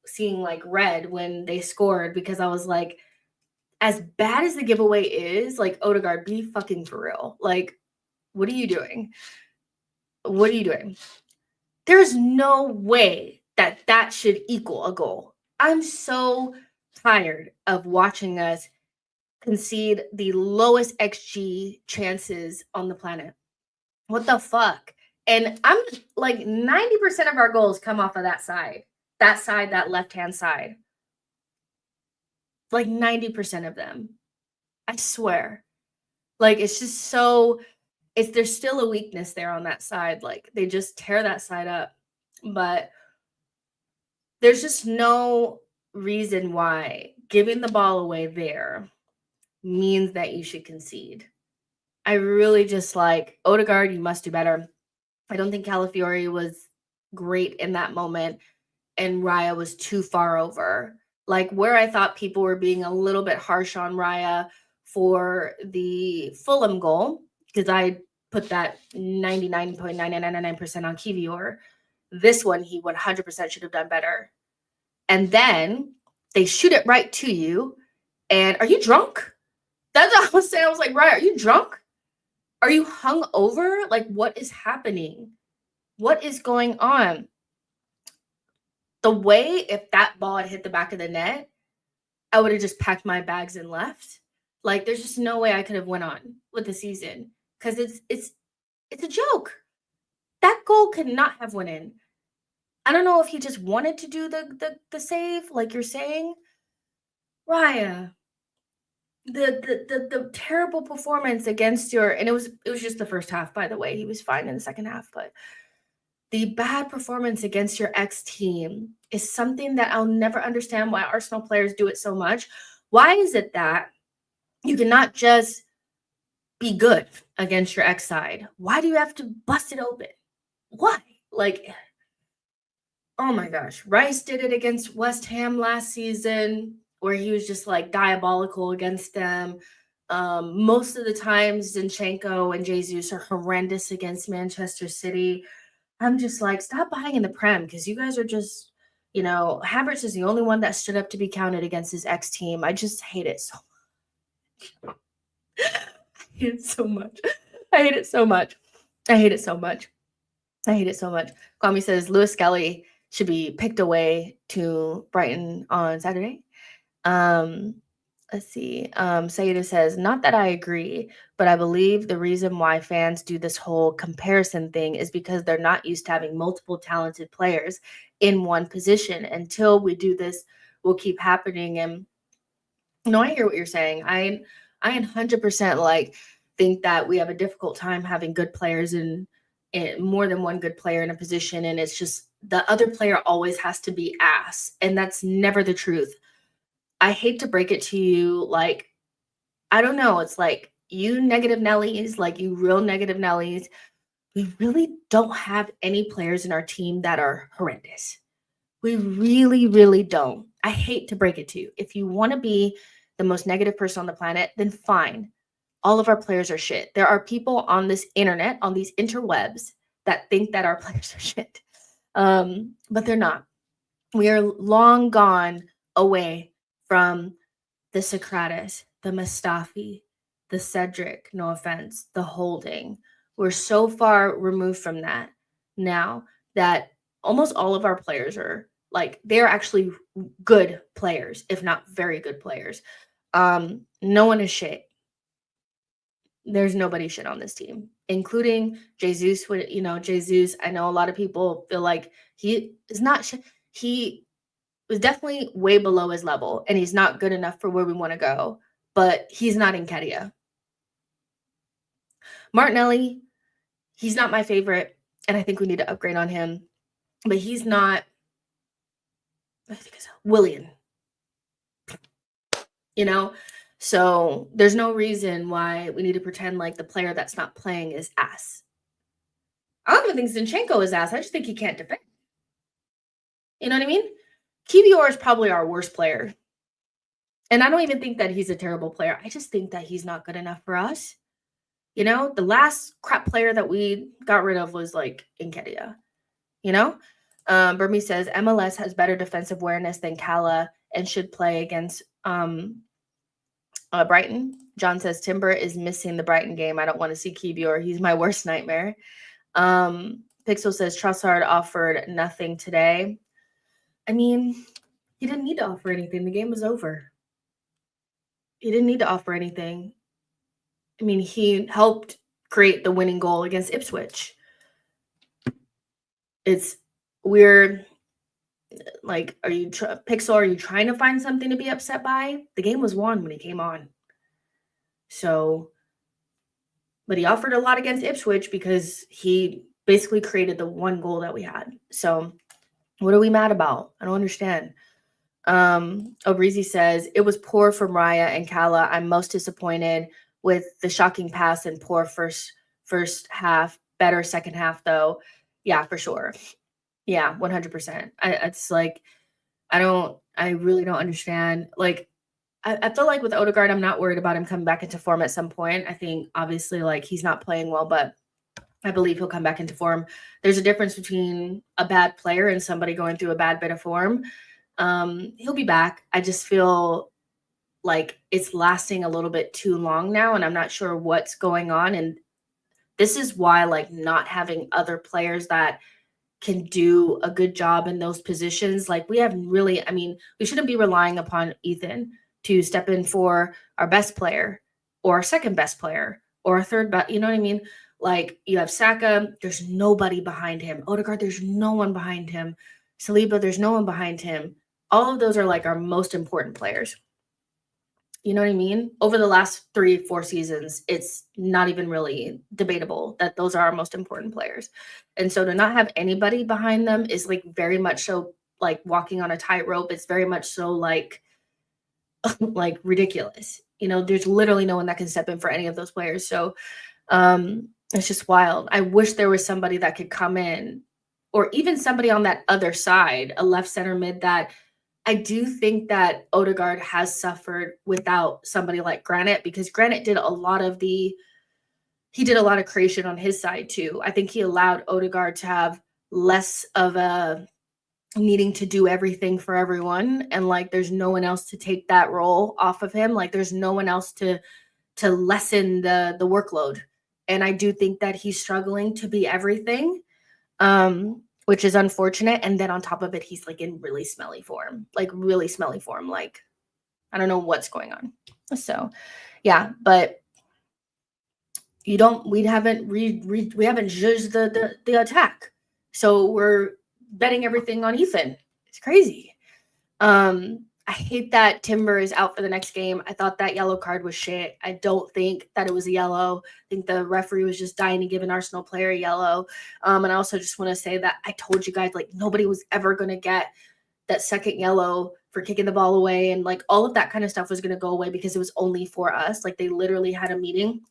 seeing red when they scored because I was like, as bad as the giveaway is, Odegaard, be fucking for real. What are you doing? What are you doing? There's no way that should equal a goal. I'm so tired of watching us concede the lowest XG chances on the planet. What the fuck? And I'm 90% of our goals come off of that left-hand side. 90% of them. I swear. It's just so, there's still a weakness there on that side. They just tear that side up. But there's just no reason why giving the ball away there means that you should concede. I really just Odegaard, you must do better. I don't think Calafiori was great in that moment, and Raya was too far over. Where I thought people were being a little bit harsh on Raya for the Fulham goal, because I put that 99.9999% on Kivior. This one, he 100% should have done better. And then they shoot it right to you. And are you drunk? That's what I was saying. I was like, Raya, are you drunk? Are you hung over? What is happening? What is going on? The way, if that ball had hit the back of the net, I would have just packed my bags and left. There's just no way I could have went on with the season because it's a joke. That goal could not have went in. I don't know if he just wanted to do the save, like you're saying. Raya, the terrible performance against and it was just the first half, by the way. He was fine in the second half, but the bad performance against your ex-team is something that I'll never understand why Arsenal players do it so much. Why is it that You cannot just be good against your ex side. Why do you have to bust it open? Why? Like, oh my gosh. Rice did it against West Ham last season where he was just like diabolical against them. Most of the times, Zinchenko and Jesus are horrendous against Manchester City. I'm just like, stop buying in the Prem because you guys are just, Havertz is the only one that stood up to be counted against his ex team. I just hate it so much. I hate it so much. I hate it so much. I hate it so much. I hate it so much. Kwame says Lewis Skelly should be picked away to Brighton on Saturday. Let's see. Sayeda says, not that I agree, but I believe the reason why fans do this whole comparison thing is because they're not used to having multiple talented players in one position. Until we do this, will keep happening. And I hear what you're saying. I 100% like think that we have a difficult time having good players in more than one good player in a position, and it's just the other player always has to be ass, and that's never the truth. I hate to break it to you, like, I don't know, it's like you negative Nellies, like you real negative Nellies, we really don't have any players in our team that are horrendous. We really, really don't. I hate to break it to you. If you want to be the most negative person on the planet, then fine. All of our players are shit. There are people on this internet, on these interwebs, that think that our players are shit. But they're not. We are long gone away from the Socrates, the Mustafi, the Cedric, no offense, the Holding. We're so far removed from that now that almost all of our players are like, they're actually good players, if not very good players. No one is shit. There's nobody shit on this team, including Jesus. Jesus, I know a lot of people feel like he is not shit. He was definitely way below his level, and he's not good enough for where we want to go, but he's not in Nketiah. Martinelli, he's not my favorite, and I think we need to upgrade on him, but he's not, I think it's Willian, So there's no reason why we need to pretend like the player that's not playing is ass. I don't even think Zinchenko is ass. I just think he can't defend. You know what I mean? Kivior is probably our worst player. And I don't even think that he's a terrible player. I just think that he's not good enough for us. The last crap player that we got rid of was like Nketiah. Burmese says MLS has better defensive awareness than Kala and should play against Brighton. John says Timber is missing the Brighton game. I don't want to see Kivior. He's my worst nightmare. Pixel says Trossard offered nothing today. I mean, he didn't need to offer anything. The game was over. He didn't need to offer anything. I mean, he helped create the winning goal against Ipswich. It's weird. Like, Pixel, are you trying to find something to be upset by? The game was won when he came on. So, but he offered a lot against Ipswich because he basically created the one goal that we had. So, what are we mad about? I don't understand. Obrizi says, it was poor from Raya and Kala. I'm most disappointed with the shocking pass and poor first half. Better second half, though. Yeah, for sure. Yeah, 100%. It's like, I really don't understand. Like, I feel like with Odegaard, I'm not worried about him coming back into form at some point. I think, obviously, like, he's not playing well, but I believe he'll come back into form. There's a difference between a bad player and somebody going through a bad bit of form. He'll be back. I just feel like it's lasting a little bit too long now, and I'm not sure what's going on. And this is why, like, not having other players that can do a good job in those positions. Like, we shouldn't be relying upon Ethan to step in for our best player or our second best player or our third best. You know what I mean? Like, you have Saka, there's nobody behind him. Odegaard, there's no one behind him. Saliba, there's no one behind him. All of those are like our most important players. You know what I mean? Over the last 3-4 seasons, it's not even really debatable that those are our most important players. And so to not have anybody behind them is like very much so like walking on a tightrope. It's very much so like ridiculous. there's literally no one that can step in for any of those players. So it's just wild. I wish there was somebody that could come in, or even somebody on that other side, a left center mid. That I do think that Odegaard has suffered without somebody like Granit, because Granit did a lot of creation on his side too. I think he allowed Odegaard to have less of a needing to do everything for everyone, and like there's no one else to take that role off of him. Like there's no one else to lessen the workload. And I do think that he's struggling to be everything, which is unfortunate. And then on top of it, he's like in really smelly form. Like I don't know what's going on. So yeah, but we haven't judged the attack. So we're betting everything on Ethan. It's crazy. I hate that Timber is out for the next game. I thought that yellow card was shit. I don't think that it was a yellow. I think the referee was just dying to give an Arsenal player a yellow. And I also just want to say that I told you guys, like, nobody was ever going to get that second yellow for kicking the ball away, and like all of that kind of stuff was going to go away because it was only for us. Like they literally had a meeting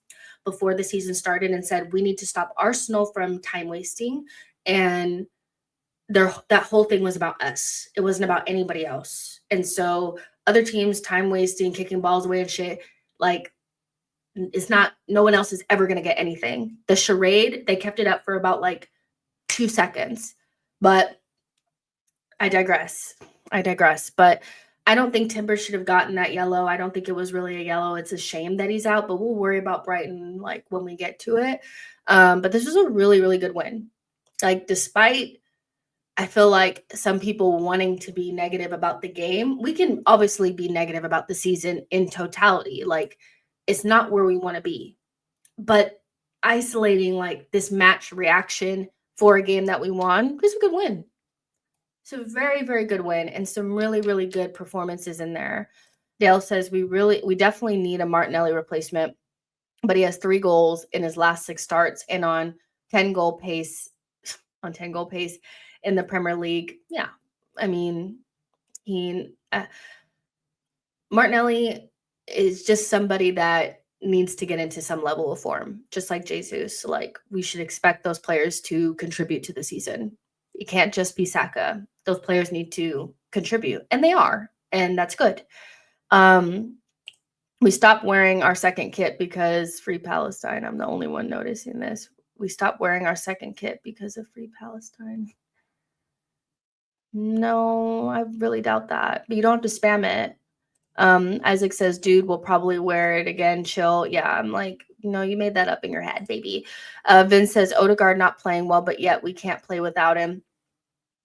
before the season started and said, we need to stop Arsenal from time wasting. And that whole thing was about us. It wasn't about anybody else. And so other teams time wasting, kicking balls away and shit, like it's not, no one else is ever going to get anything. The charade, they kept it up for about like 2 seconds, but I digress. But I don't think Timber should have gotten that yellow. I don't think it was really a yellow. It's a shame that he's out, but we'll worry about Brighton like when we get to it. But this was a really, really good win. Like despite, I feel like some people wanting to be negative about the game, we can obviously be negative about the season in totality. Like it's not where we want to be, but isolating like this match reaction for a game that we won was a good win. It's a very, very good win and some really, really good performances in there. Dale says we definitely need a Martinelli replacement, but he has 3 goals in his last 6 starts and on 10 goal pace in the Premier League. Yeah. I mean, Martinelli is just somebody that needs to get into some level of form, just like Jesus. Like we should expect those players to contribute to the season. It can't just be Saka. Those players need to contribute, and they are, and that's good. We stopped wearing our second kit because Free Palestine. I'm the only one noticing this. We stopped wearing our second kit because of Free Palestine. No, I really doubt that. But you don't have to spam it. Isaac says, dude, we'll probably wear it again. Chill. Yeah, I'm like, no, you made that up in your head, baby. Vince says, Odegaard not playing well, but yet we can't play without him.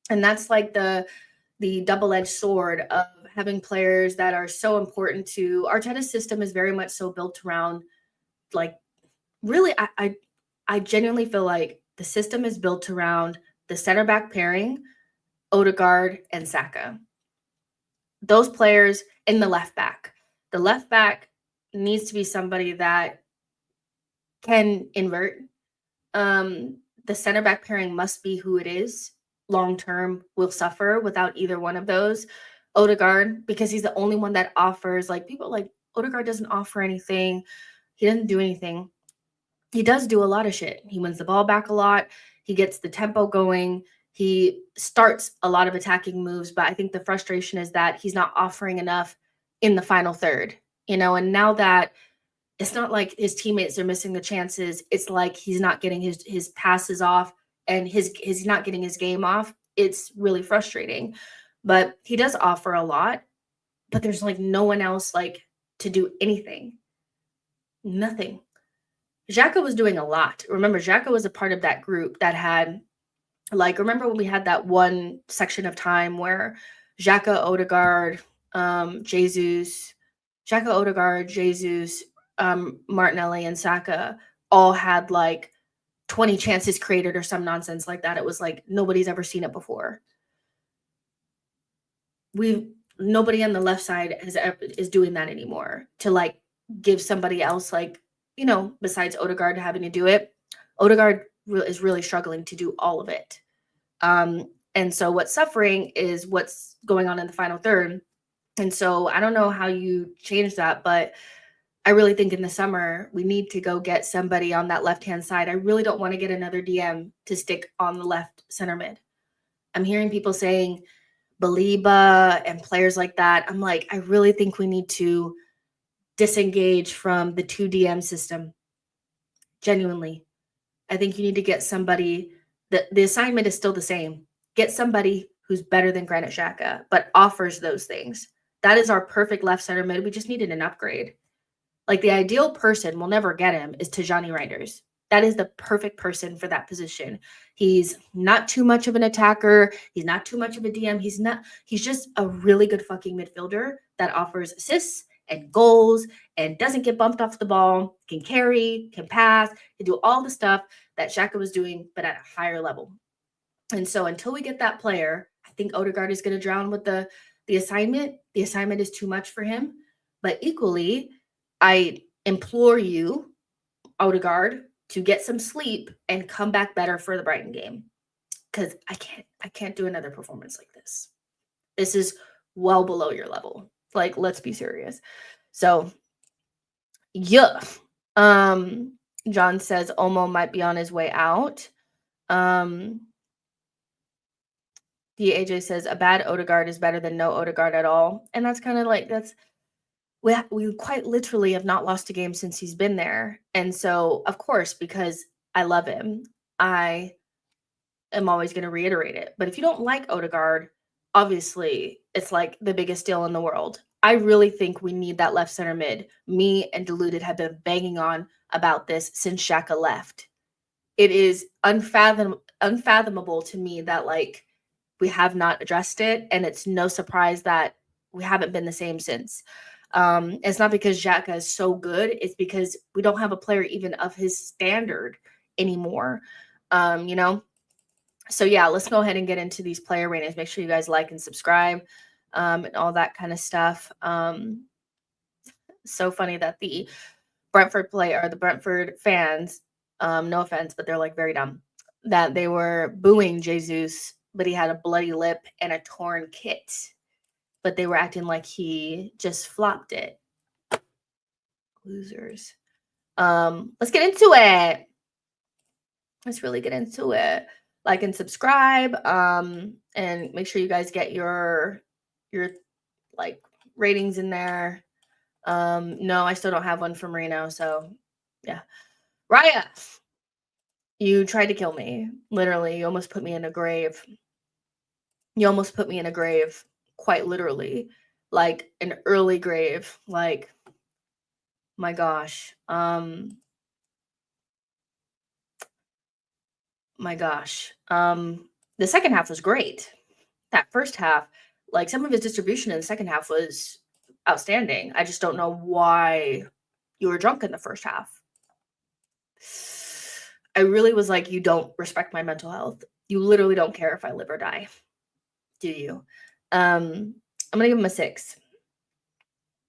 And that's like the double-edged sword of having players that are so important to Arteta's system is very much so built around, like, really, I genuinely feel like the system is built around the center back pairing, Odegaard and Saka. Those players in the left back. The left back needs to be somebody that can invert. The center back pairing must be who it is. Long term will suffer without either one of those. Odegaard, because he's the only one that offers, like people like Odegaard doesn't offer anything. He doesn't do anything. He does do a lot of shit. He wins the ball back a lot. He gets the tempo going. He starts a lot of attacking moves, but I think the frustration is that he's not offering enough in the final third, and now that it's not like his teammates are missing the chances, it's like he's not getting his passes off and he's not getting his game off. It's really frustrating, but he does offer a lot, but there's like no one else like to do anything. Nothing. Xhaka was doing a lot. Remember, Xhaka was a part of that group that had, like, remember when we had that one section of time where Xhaka, Odegaard, Jesus, Martinelli, and Saka all had like 20 chances created or some nonsense like that. It was like nobody's ever seen it before. Nobody on the left side is doing that anymore to like give somebody else, like, besides Odegaard having to do it. Odegaard is really struggling to do all of it. And so what's suffering is what's going on in the final third. And so I don't know how you change that, but I really think in the summer, we need to go get somebody on that left-hand side. I really don't want to get another DM to stick on the left center mid. I'm hearing people saying Baliba and players like that. I'm like, I really think we need to disengage from the 2 DM system. Genuinely. I think you need to get somebody that the assignment is still the same. Get somebody who's better than Granit Xhaka, but offers those things. That is our perfect left center mid. We just needed an upgrade. Like the ideal person, we'll never get him, is Tijani Reinders. That is the perfect person for that position. He's not too much of an attacker. He's not too much of a DM. He's just a really good fucking midfielder that offers assists and goals and doesn't get bumped off the ball, can carry, can pass, can do all the stuff that Xhaka was doing, but at a higher level. And so until we get that player, I think Odegaard is going to drown with the assignment. The assignment is too much for him. But equally, I implore you, Odegaard, to get some sleep and come back better for the Brighton game. Because I can't do another performance like this. This is well below your level. Like, let's be serious. So, yeah. John says Omo might be on his way out. DAJ says a bad Odegaard is better than no Odegaard at all. And that's kind of like, we quite literally have not lost a game since he's been there. And so, of course, because I love him, I am always going to reiterate it. But if you don't like Odegaard, obviously it's like the biggest deal in the world. I really think we need that left center mid. Me and Deluded have been banging on about this since Xhaka left. It is unfathomable to me that like we have not addressed it, and it's no surprise that we haven't been the same since. It's not because Xhaka is so good. It's because we don't have a player even of his standard anymore. You know? So yeah, let's go ahead and get into these player ratings. Make sure you guys like and subscribe, and all that kind of stuff. So funny that the Brentford fans, no offense, but they're like very dumb, that they were booing Jesus, but he had a bloody lip and a torn kit. But they were acting like he just flopped it. Losers. Let's get into it. Let's really get into it. Like and subscribe. And make sure you guys get your like ratings in there. No, I still don't have one from Reno, so yeah. Raya, you tried to kill me. Literally, you almost put me in a grave. You almost put me in a grave. Quite literally, like an early grave. Like, my gosh. My gosh. The second half was great. That first half, like some of his distribution in the second half was outstanding. I just don't know why you were drunk in the first half. I really was like, you don't respect my mental health. You literally don't care if I live or die. Do you? I'm gonna give him a 6.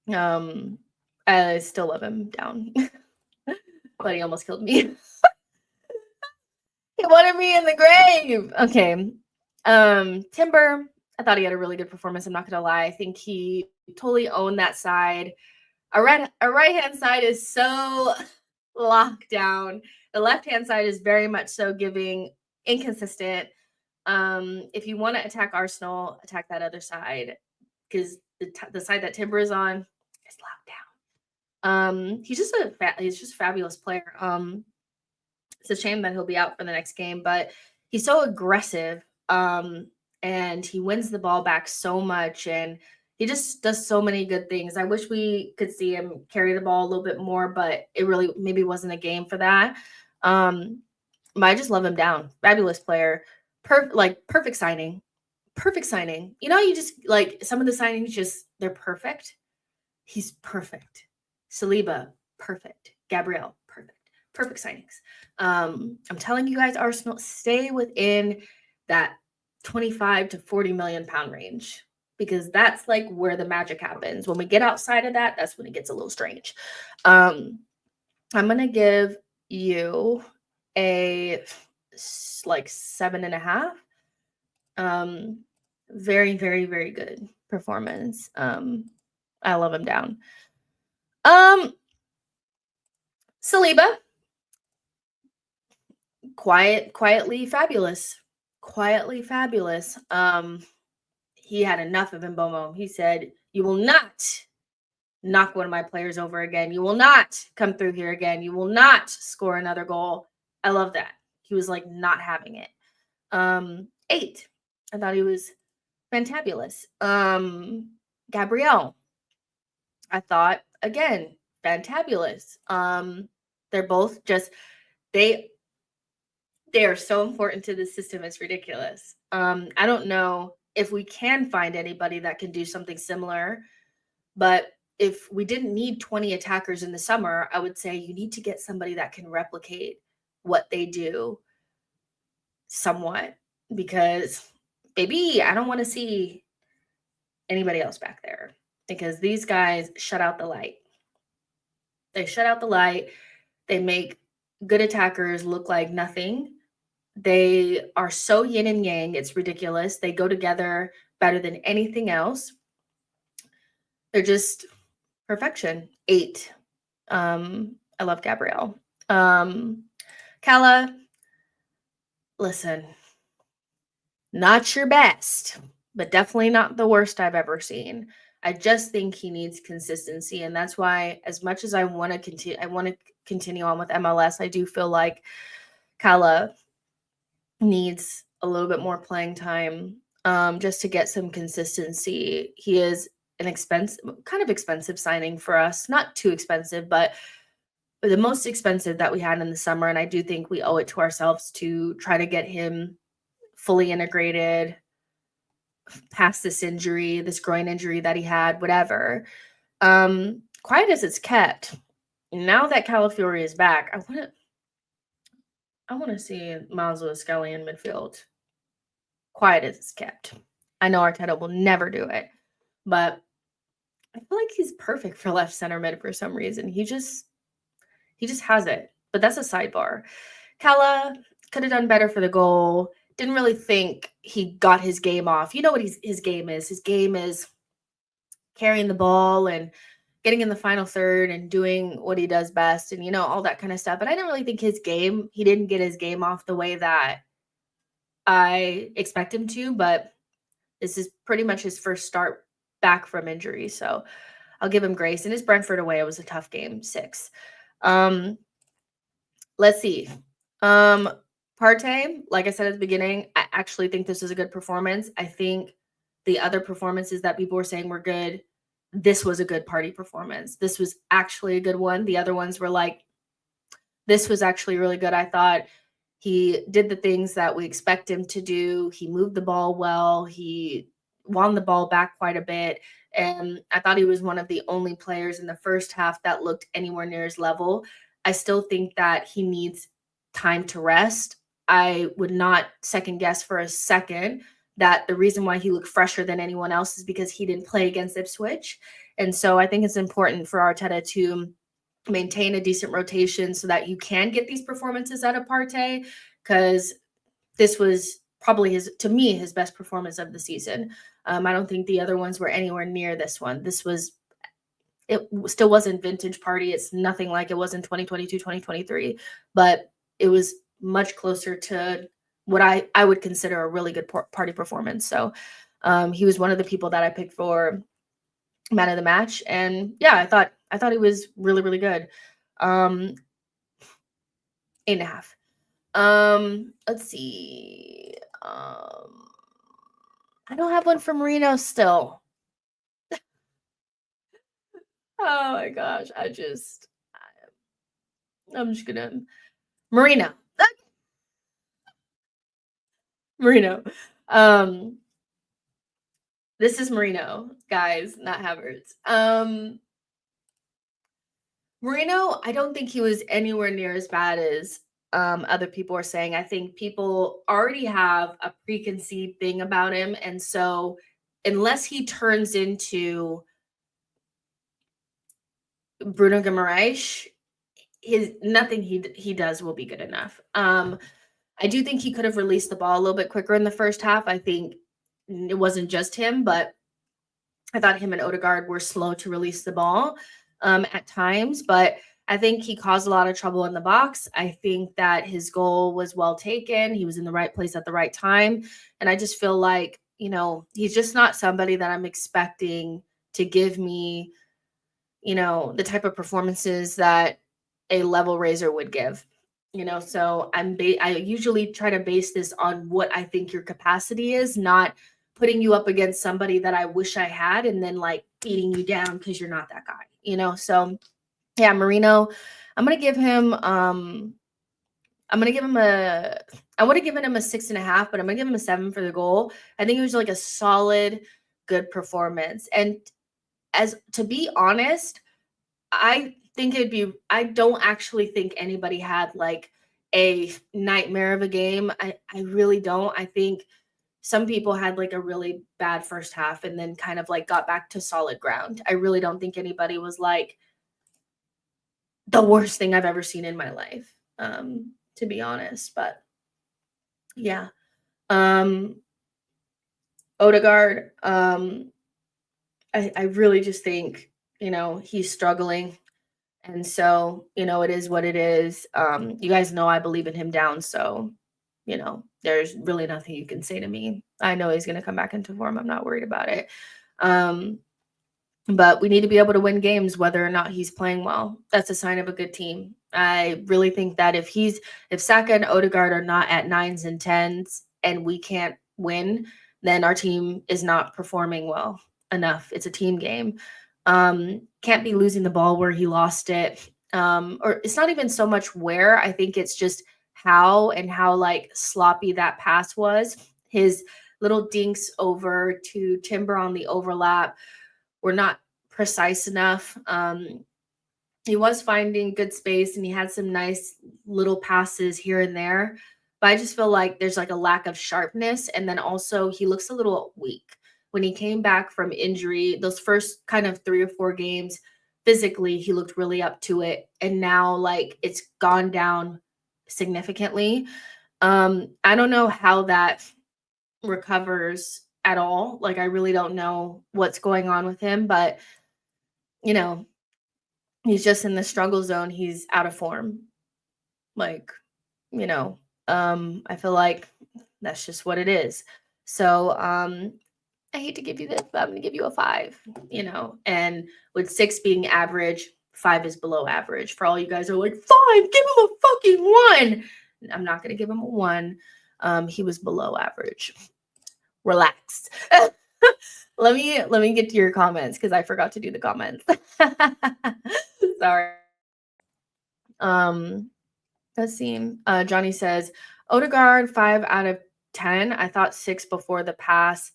I still love him down, but he almost killed me. He wanted me in the grave. Okay. Timber, I thought he had a really good performance. I'm not gonna lie. I think he totally owned that side. Our right-hand side is so locked down. The left-hand side is very much so giving inconsistent. If you want to attack Arsenal, attack that other side, because the side that Timber is on is locked down. He's just a fabulous player. It's a shame that he'll be out for the next game, but he's so aggressive. And he wins the ball back so much, and he just does so many good things. I wish we could see him carry the ball a little bit more, but it really maybe wasn't a game for that. But I just love him down. Fabulous player. Perfect signing. Perfect signing. You know, you just like some of the signings just they're perfect. He's perfect. Saliba, perfect. Gabriel, perfect. Perfect signings. I'm telling you guys, Arsenal, stay within that 25 to 40 million pound range, because that's like where the magic happens. When we get outside of that, that's when it gets a little strange. I'm gonna give you a like 7.5. Very, very, very good performance. I love him down. Saliba, quietly fabulous. Quietly fabulous. He had enough of Mbomo. He said, "You will not knock one of my players over again. You will not come through here again. You will not score another goal." I love that. He was like not having it. 8. I thought he was fantabulous. Gabrielle, I thought again, fantabulous. They're both just they are so important to the system. It's ridiculous. I don't know if we can find anybody that can do something similar, but if we didn't need 20 attackers in the summer, I would say you need to get somebody that can replicate what they do somewhat, because baby, I don't want to see anybody else back there, because these guys shut out the light. They shut out the light. They make good attackers look like nothing. They are so yin and yang. It's ridiculous. They go together better than anything else. They're just perfection. 8. I love Gabrielle. Kala, listen, not your best, but definitely not the worst I've ever seen. I just think he needs consistency, and that's why, as much as I want to continue on with MLS, I do feel like Kala needs a little bit more playing time, just to get some consistency. He is an kind of expensive signing for us. Not too expensive, but the most expensive that we had in the summer, and I do think we owe it to ourselves to try to get him fully integrated past this injury, this groin injury that he had, whatever. Quiet as it's kept. Now that Calafiori is back, I want to see Miles Lewis-Skelly in midfield. Quiet as it's kept. I know Arteta will never do it, but I feel like he's perfect for left center mid for some reason. He just has it. But that's a sidebar. Kala could have done better for the goal. Didn't really think he got his game off. You know what his game is? His game is carrying the ball and getting in the final third and doing what he does best, and, you know, all that kind of stuff. But I didn't really think he didn't get his game off the way that I expect him to, but this is pretty much his first start back from injury. So I'll give him grace. And his Brentford away, it was a tough game, 6. Let's see. Partey, like I said at the beginning, I actually think this is a good performance. I think the other performances that people were saying were good, this was a good Partey performance. This was actually a good one. The other ones were like, this was actually really good. I thought he did the things that we expect him to do. He moved the ball well. He won the ball back quite a bit. And I thought he was one of the only players in the first half that looked anywhere near his level. I still think that he needs time to rest. I would not second guess for a second that the reason why he looked fresher than anyone else is because he didn't play against Ipswich. And so I think it's important for Arteta to maintain a decent rotation so that you can get these performances out of Partey, because this was probably his best performance of the season. I don't think the other ones were anywhere near this one. It still wasn't vintage Partey. It's nothing like it was in 2022, 2023, but it was much closer to what I would consider a really good Partey performance. So he was one of the people that I picked for man of the match. And yeah, I thought he was really, really good. 8.5. Let's see. I don't have one from Reno still. Oh my gosh. I'm just gonna Marino. Marino. This is Marino, guys, not Havertz. Marino, I don't think he was anywhere near as bad as other people are saying. I think people already have a preconceived thing about him, and so unless he turns into Bruno Guimaraes, nothing he does will be good enough. I do think he could have released the ball a little bit quicker in the first half. I think it wasn't just him, but I thought him and Odegaard were slow to release the ball at times. But I think he caused a lot of trouble in the box. I think that his goal was well taken. He was in the right place at the right time. And I just feel like, he's just not somebody that I'm expecting to give me, the type of performances that a level raiser would give. So I usually try to base this on what I think your capacity is, not putting you up against somebody that I wish I had and then like beating you down because you're not that guy. So yeah, Marino, I'm gonna give him I'm gonna give him a I would have given him a 6.5, but I'm gonna give him a 7 for the goal. I think it was like a solid, good performance. And as to be honest, I don't actually think anybody had like a nightmare of a game. I really don't. I think some people had like a really bad first half and then kind of like got back to solid ground. I really don't think anybody was like the worst thing I've ever seen in my life, to be honest. But yeah. Odegaard, I really just think, he's struggling. And so, it is what it is. You guys know I believe in him down. So, there's really nothing you can say to me. I know he's going to come back into form. I'm not worried about it. But we need to be able to win games, whether or not he's playing well. That's a sign of a good team. I really think that if Saka and Odegaard are not at 9s and 10s and we can't win, then our team is not performing well enough. It's a team game. Can't be losing the ball where he lost it. Or it's not even so much where. I think it's just how like sloppy that pass was. His little dinks over to Timber on the overlap were not precise enough. He was finding good space and he had some nice little passes here and there, but I just feel like there's like a lack of sharpness. And then also he looks a little weak. When he came back from injury, those first kind of 3 or 4 games, physically, he looked really up to it. And now like it's gone down significantly. I don't know how that recovers at all. Like I really don't know what's going on with him, but he's just in the struggle zone. He's out of form. Like, I feel like that's just what it is. So, I hate to give you this, but I'm going to give you a 5, and with 6 being average, 5 is below average. For all you guys are like, 5, give him a fucking 1. I'm not going to give him a 1. He was below average. Relax. Let me get to your comments because I forgot to do the comments. Sorry. Let's see. Johnny says Odegaard 5 out of 10. I thought 6 before the pass,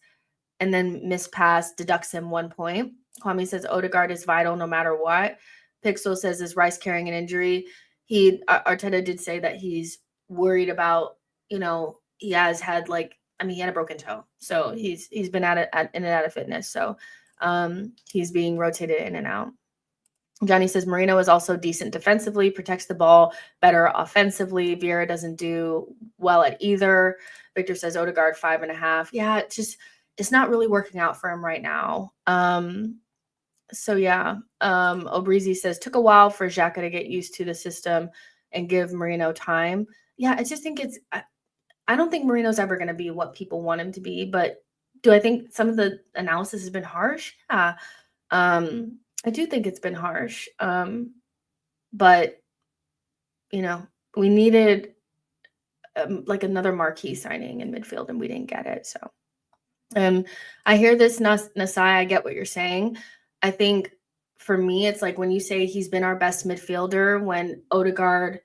and then missed pass deducts him 1 point. Kwame says Odegaard is vital no matter what. Pixel says is Rice carrying an injury? Arteta did say that he's worried about. He has had he had a broken toe, so he's been in and out of fitness. So he's being rotated in and out. Johnny says Marino is also decent defensively, protects the ball better offensively. Vieira doesn't do well at either. Victor says Odegaard 5.5. Yeah, it's not really working out for him right now. So yeah. Obrizi says took a while for Xhaka to get used to the system and give Marino time. Yeah, I just think I don't think Marino's ever going to be what people want him to be, but do I think some of the analysis has been harsh? Yeah. I do think it's been harsh. But we needed like another marquee signing in midfield and we didn't get it. So I hear this, Nasai, I get what you're saying. I think for me, it's like when you say he's been our best midfielder when Odegaard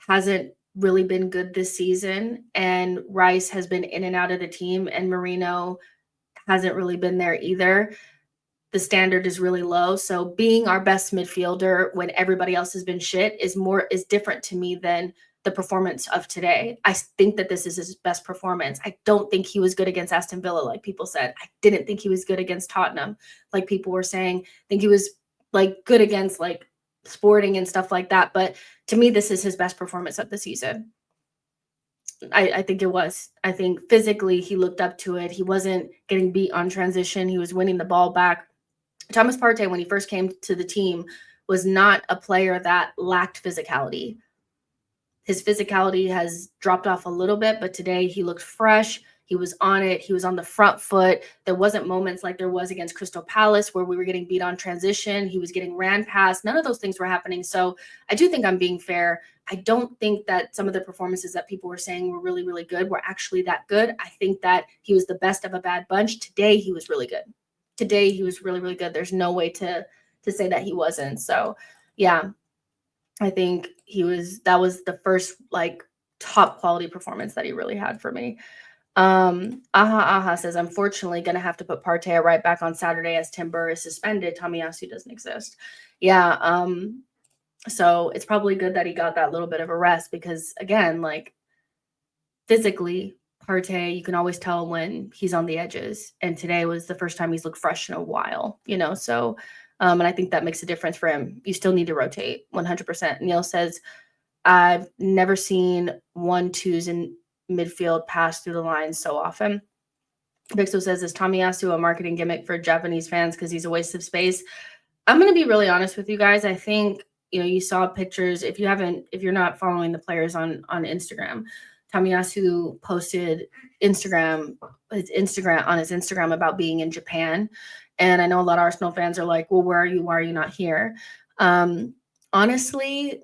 hasn't really been good this season and Rice has been in and out of the team and Marino hasn't really been there either. The standard is really low. So being our best midfielder when everybody else has been shit is different to me than the performance of today. I think that this is his best performance. I don't think he was good against Aston Villa, like people said. I didn't think he was good against Tottenham, like people were saying. I think he was like good against like Sporting and stuff like that. But to me, this is his best performance of the season. I think it was. I think physically he looked up to it. He wasn't getting beat on transition. He was winning the ball back. Thomas Partey, when he first came to the team, was not a player that lacked physicality. His physicality has dropped off a little bit, but today he looked fresh. He was on it. He was on the front foot. There wasn't moments like there was against Crystal Palace where we were getting beat on transition. He was getting ran past. None of those things were happening. So I do think I'm being fair. I don't think that some of the performances that people were saying were really, really good were actually that good. I think that he was the best of a bad bunch. Today, he was really good. Today, he was really, really good. There's no way to say that he wasn't. So, yeah, I think that was the first like top quality performance that he really had for me. Aha says, unfortunately, gonna have to put Partey right back on Saturday as Timber is suspended. Tomiyasu doesn't exist. Yeah. So it's probably good that he got that little bit of a rest because, again, like physically, Partey, you can always tell when he's on the edges. And today was the first time he's looked fresh in a while, so and I think that makes a difference for him. You still need to rotate 100%. Neil says, I've never seen 1-2s in midfield pass through the lines so often. Vixo says, is Tomiyasu a marketing gimmick for Japanese fans because he's a waste of space? I'm going to be really honest with you guys. I think, you saw pictures. If you're not following the players on Instagram, Tomiyasu posted his Instagram about being in Japan. And I know a lot of Arsenal fans are like, well, where are you? Why are you not here? Honestly,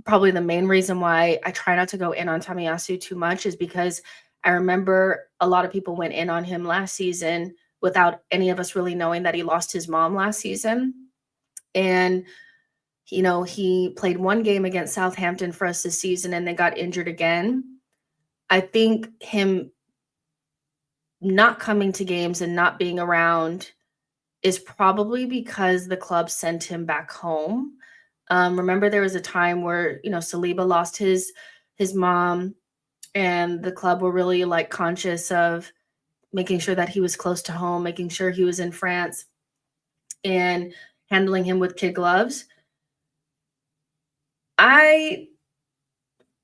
probably the main reason why I try not to go in on Tomiyasu too much is because I remember a lot of people went in on him last season without any of us really knowing that he lost his mom last season. And, he played one game against Southampton for us this season and then got injured again. I think him not coming to games and not being around is probably because the club sent him back home. Remember there was a time where, Saliba lost his mom and the club were really like conscious of making sure that he was close to home, making sure he was in France and handling him with kid gloves. I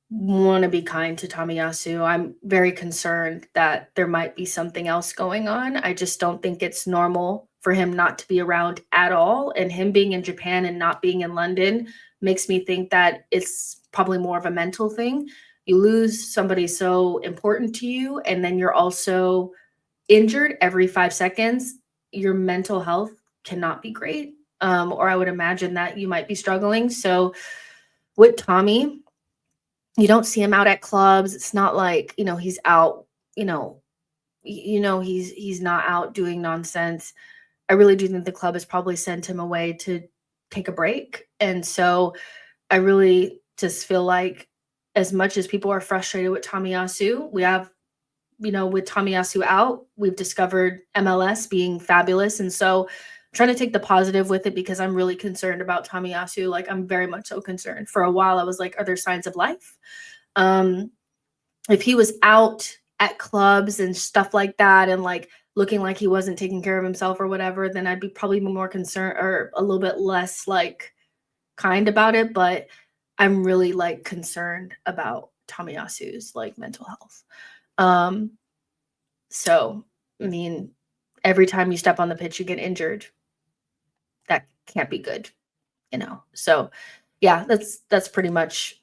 want to be kind to Tomiyasu. I'm very concerned that there might be something else going on. I just don't think it's normal for him not to be around at all. And him being in Japan and not being in London makes me think that it's probably more of a mental thing. You lose somebody so important to you, and then you're also injured every 5 seconds. Your mental health cannot be great. Or I would imagine that you might be struggling. So with Tommy, you don't see him out at clubs. It's not like, he's out, he's not out doing nonsense. I really do think the club has probably sent him away to take a break. And so I really just feel like as much as people are frustrated with Tomiyasu, we have, with Tomiyasu out, we've discovered MLS being fabulous. And so trying to take the positive with it because I'm really concerned about Tomiyasu. Like, I'm very much so concerned. For a while, I was like, are there signs of life? If he was out at clubs and stuff like that and like looking like he wasn't taking care of himself or whatever, then I'd be probably more concerned or a little bit less like kind about it. But I'm really like concerned about Tomiyasu's like mental health. So, I mean, every time you step on the pitch, you get injured. That can't be good, So, yeah, that's pretty much,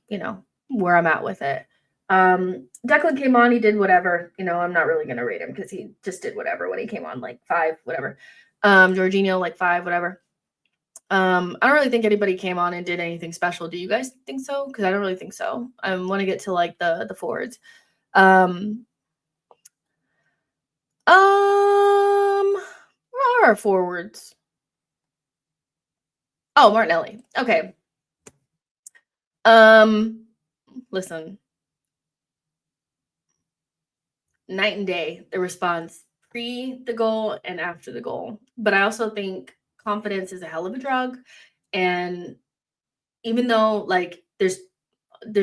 where I'm at with it. Declan came on, he did whatever, I'm not really going to rate him because he just did whatever when he came on, like 5, whatever. Jorginho, like 5, whatever. I don't really think anybody came on and did anything special. Do you guys think so? Because I don't really think so. I want to get to like the forwards. Where are our forwards? Oh, Martinelli. Okay. Listen. Night and day, the response pre the goal and after the goal. But I also think confidence is a hell of a drug. And even though like there's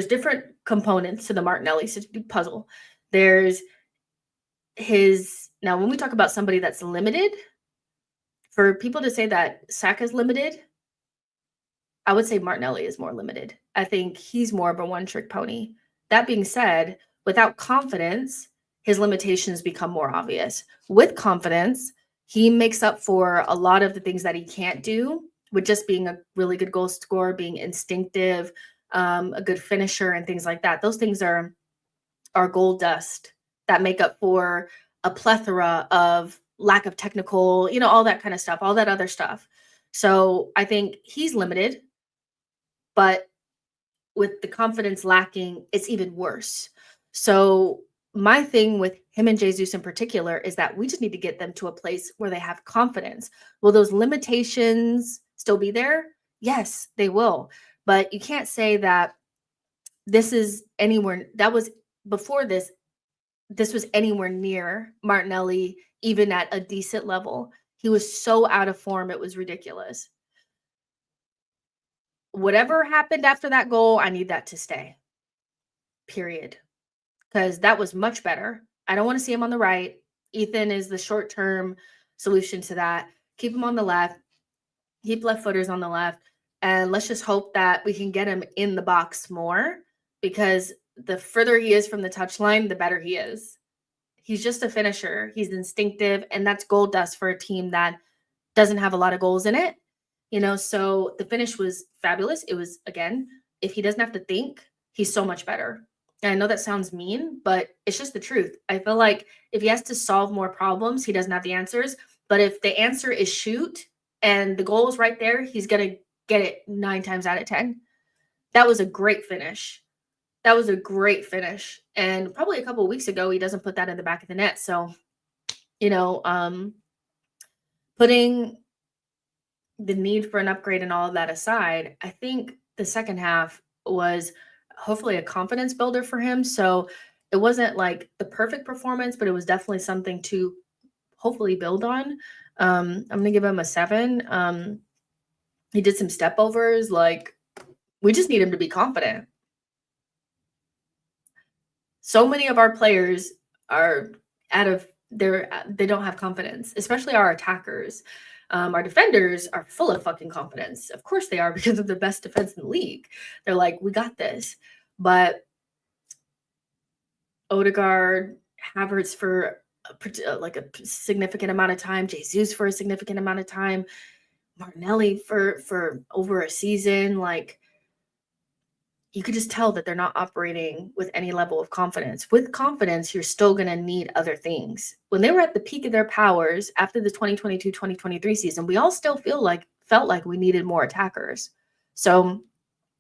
different components to the Martinelli puzzle, there's now when we talk about somebody that's limited, for people to say that Saka's limited, I would say Martinelli is more limited. I think he's more of a one-trick pony. That being said, without confidence, his limitations become more obvious. With confidence, he makes up for a lot of the things that he can't do with just being a really good goal scorer, being instinctive, a good finisher, and things like that. Those things are gold dust that make up for a plethora of lack of technical, all that kind of stuff, all that other stuff. So I think he's limited, but with the confidence lacking, it's even worse. So my thing with him and Jesus in particular is that we just need to get them to a place where they have confidence. Will those limitations still be there? Yes, they will. But you can't say that this is anywhere that was before this was anywhere near Martinelli, even at a decent level. He was so out of form, it was ridiculous. Whatever happened after that goal, I need that to stay. Period. Because that was much better. I don't want to see him on the right. Ethan is the short-term solution to that. Keep him on the left. Keep left footers on the left. And let's just hope that we can get him in the box more, because the further he is from the touchline, the better he is. He's just a finisher. He's instinctive, and that's gold dust for a team that doesn't have a lot of goals in it. So the finish was fabulous. It was, again, if he doesn't have to think, he's so much better. And I know that sounds mean, but it's just the truth. I feel like if he has to solve more problems, he doesn't have the answers. But if the answer is shoot and the goal is right there, he's going to get it 9 times out of 10. That was a great finish. And probably a couple of weeks ago, he doesn't put that in the back of the net. So, putting the need for an upgrade and all of that aside, I think the second half was hopefully a confidence builder for him. So it wasn't like the perfect performance, but it was definitely something to hopefully build on. I'm going to give him a 7. He did some step overs. Like, we just need him to be confident. So many of our players are they don't have confidence, especially our attackers. Our defenders are full of fucking confidence. Of course they are, because they're the best defense in the league. They're like, we got this. But Odegaard, Havertz for a significant amount of time, Jesus for a significant amount of time, Martinelli for over a season, like, you could just tell that they're not operating with any level of confidence. With confidence, you're still going to need other things. When they were at the peak of their powers after the 2022-2023 season, we all still felt like we needed more attackers. So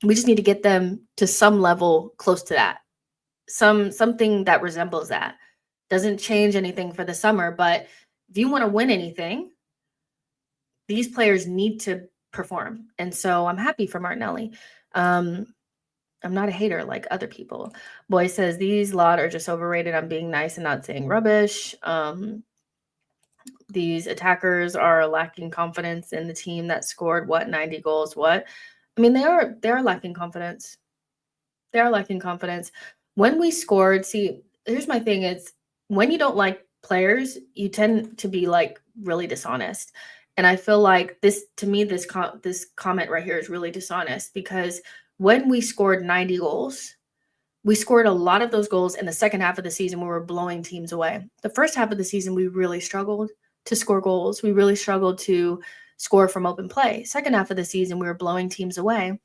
we just need to get them to some level close to that. Something that resembles that. Doesn't change anything for the summer, but if you want to win anything, these players need to perform. And so I'm happy for Martinelli. I'm not a hater like other people. Boy says these lot are just overrated. I'm being nice and not saying rubbish. These attackers are lacking confidence in the team that scored 90 goals. What? I mean, they are lacking confidence. They are lacking confidence. When we scored, see, here's my thing is, when you don't like players, you tend to be like really dishonest. And I feel like this comment right here is really dishonest, because when we scored 90 goals, we scored a lot of those goals in the second half of the season. We were blowing teams away. The first half of the season, we really struggled to score goals. We really struggled to score from open play. Second half of the season, we were blowing teams away.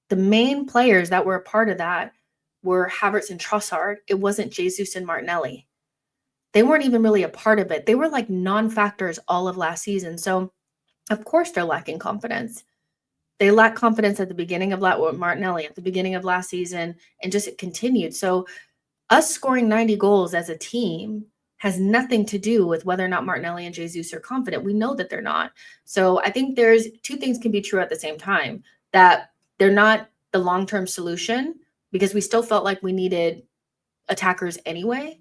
The main players that were a part of that were Havertz and Trossard. It wasn't Jesus and Martinelli. They weren't even really a part of it. They were like non-factors all of last season. So, of course, they're lacking confidence. They lack confidence at the beginning of Martinelli at the beginning of last season, and just it continued. So us scoring 90 goals as a team has nothing to do with whether or not Martinelli and Jesus are confident. We know that they're not. So I think there's two things can be true at the same time, that they're not the long-term solution, because we still felt like we needed attackers anyway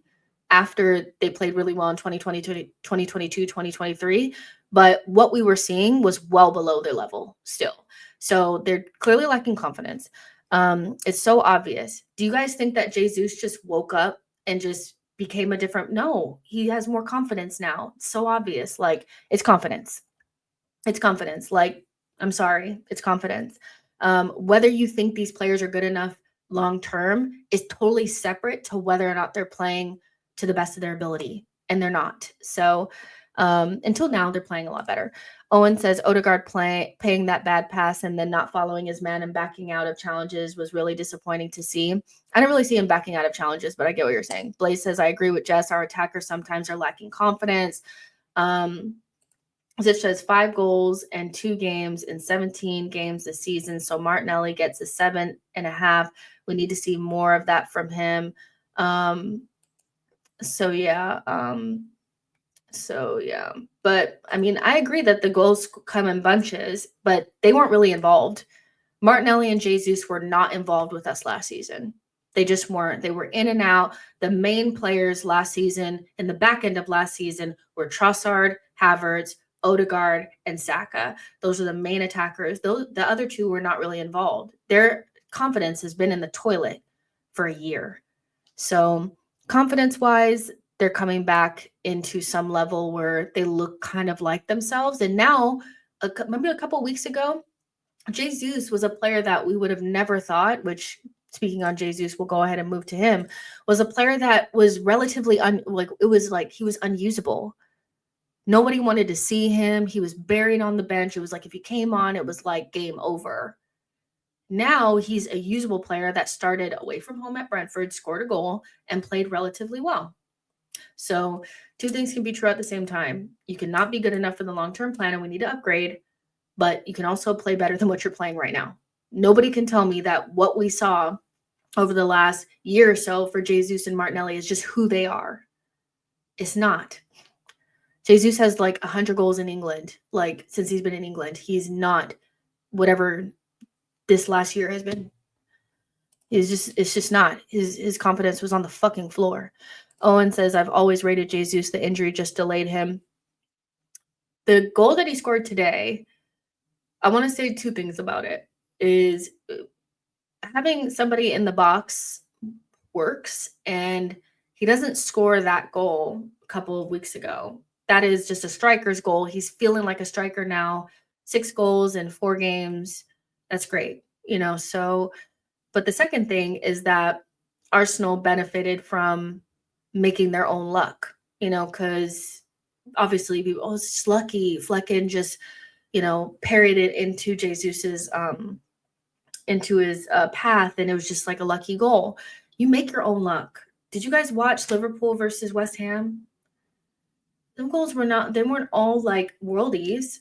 after they played really well in 2022, 2023. But what we were seeing was well below their level still. So they're clearly lacking confidence. It's so obvious. Do you guys think that Jesus just woke up and just became a different? No, he has more confidence now. It's so obvious. Like, it's confidence. It's confidence. Like, I'm sorry, it's confidence. Whether you think these players are good enough long-term is totally separate to whether or not they're playing to the best of their ability, and they're not. So Until now, they're playing a lot better. Owen says Odegaard paying that bad pass and then not following his man and backing out of challenges was really disappointing to see. I don't really see him backing out of challenges, but I get what you're saying. Blaze says, I agree with Jess. Our attackers sometimes are lacking confidence. Zish says 5 goals and 2 games in 17 games this season. So Martinelli gets a 7.5. We need to see more of that from him. So yeah. But I mean, I agree that the goals come in bunches, but they weren't really involved. Martinelli and Jesus were not involved with us last season. They just weren't. They were in and out. The main players last season and the back end of last season were Trossard, Havertz, Odegaard, and Saka. Those are the main attackers. The other two were not really involved. Their confidence has been in the toilet for a year. So confidence-wise, they're coming back into some level where they look kind of like themselves. And now, maybe a couple of weeks ago, Jesus was a player that we would have never thought, which, speaking on Jesus, we'll go ahead and move to him, was a player that was relatively, he was unusable. Nobody wanted to see him. He was buried on the bench. It was like if he came on, it was like game over. Now he's a usable player that started away from home at Brentford, scored a goal, and played relatively well. So 2 things can be true at the same time. You cannot be good enough for the long-term plan, and we need to upgrade, but you can also play better than what you're playing right now. Nobody can tell me that what we saw over the last year or so for Jesus and Martinelli is just who they are. It's not. Jesus has like 100 goals in England, like since he's been in England. He's not whatever this last year has been. It's just not. His confidence was on the fucking floor. Owen says, I've always rated Jesus. The injury just delayed him. The goal that he scored today, I want to say 2 things about it. Is having somebody in the box works, and he doesn't score that goal a couple of weeks ago. That is just a striker's goal. He's feeling like a striker now. 6 goals in 4 games. That's great. So, but the second thing is that Arsenal benefited from making their own luck, because obviously people, it's just lucky. Flecken just, parried it into Jesus's, into his path, and it was just like a lucky goal. You make your own luck. Did you guys watch Liverpool versus West Ham? Them goals they weren't all like worldies.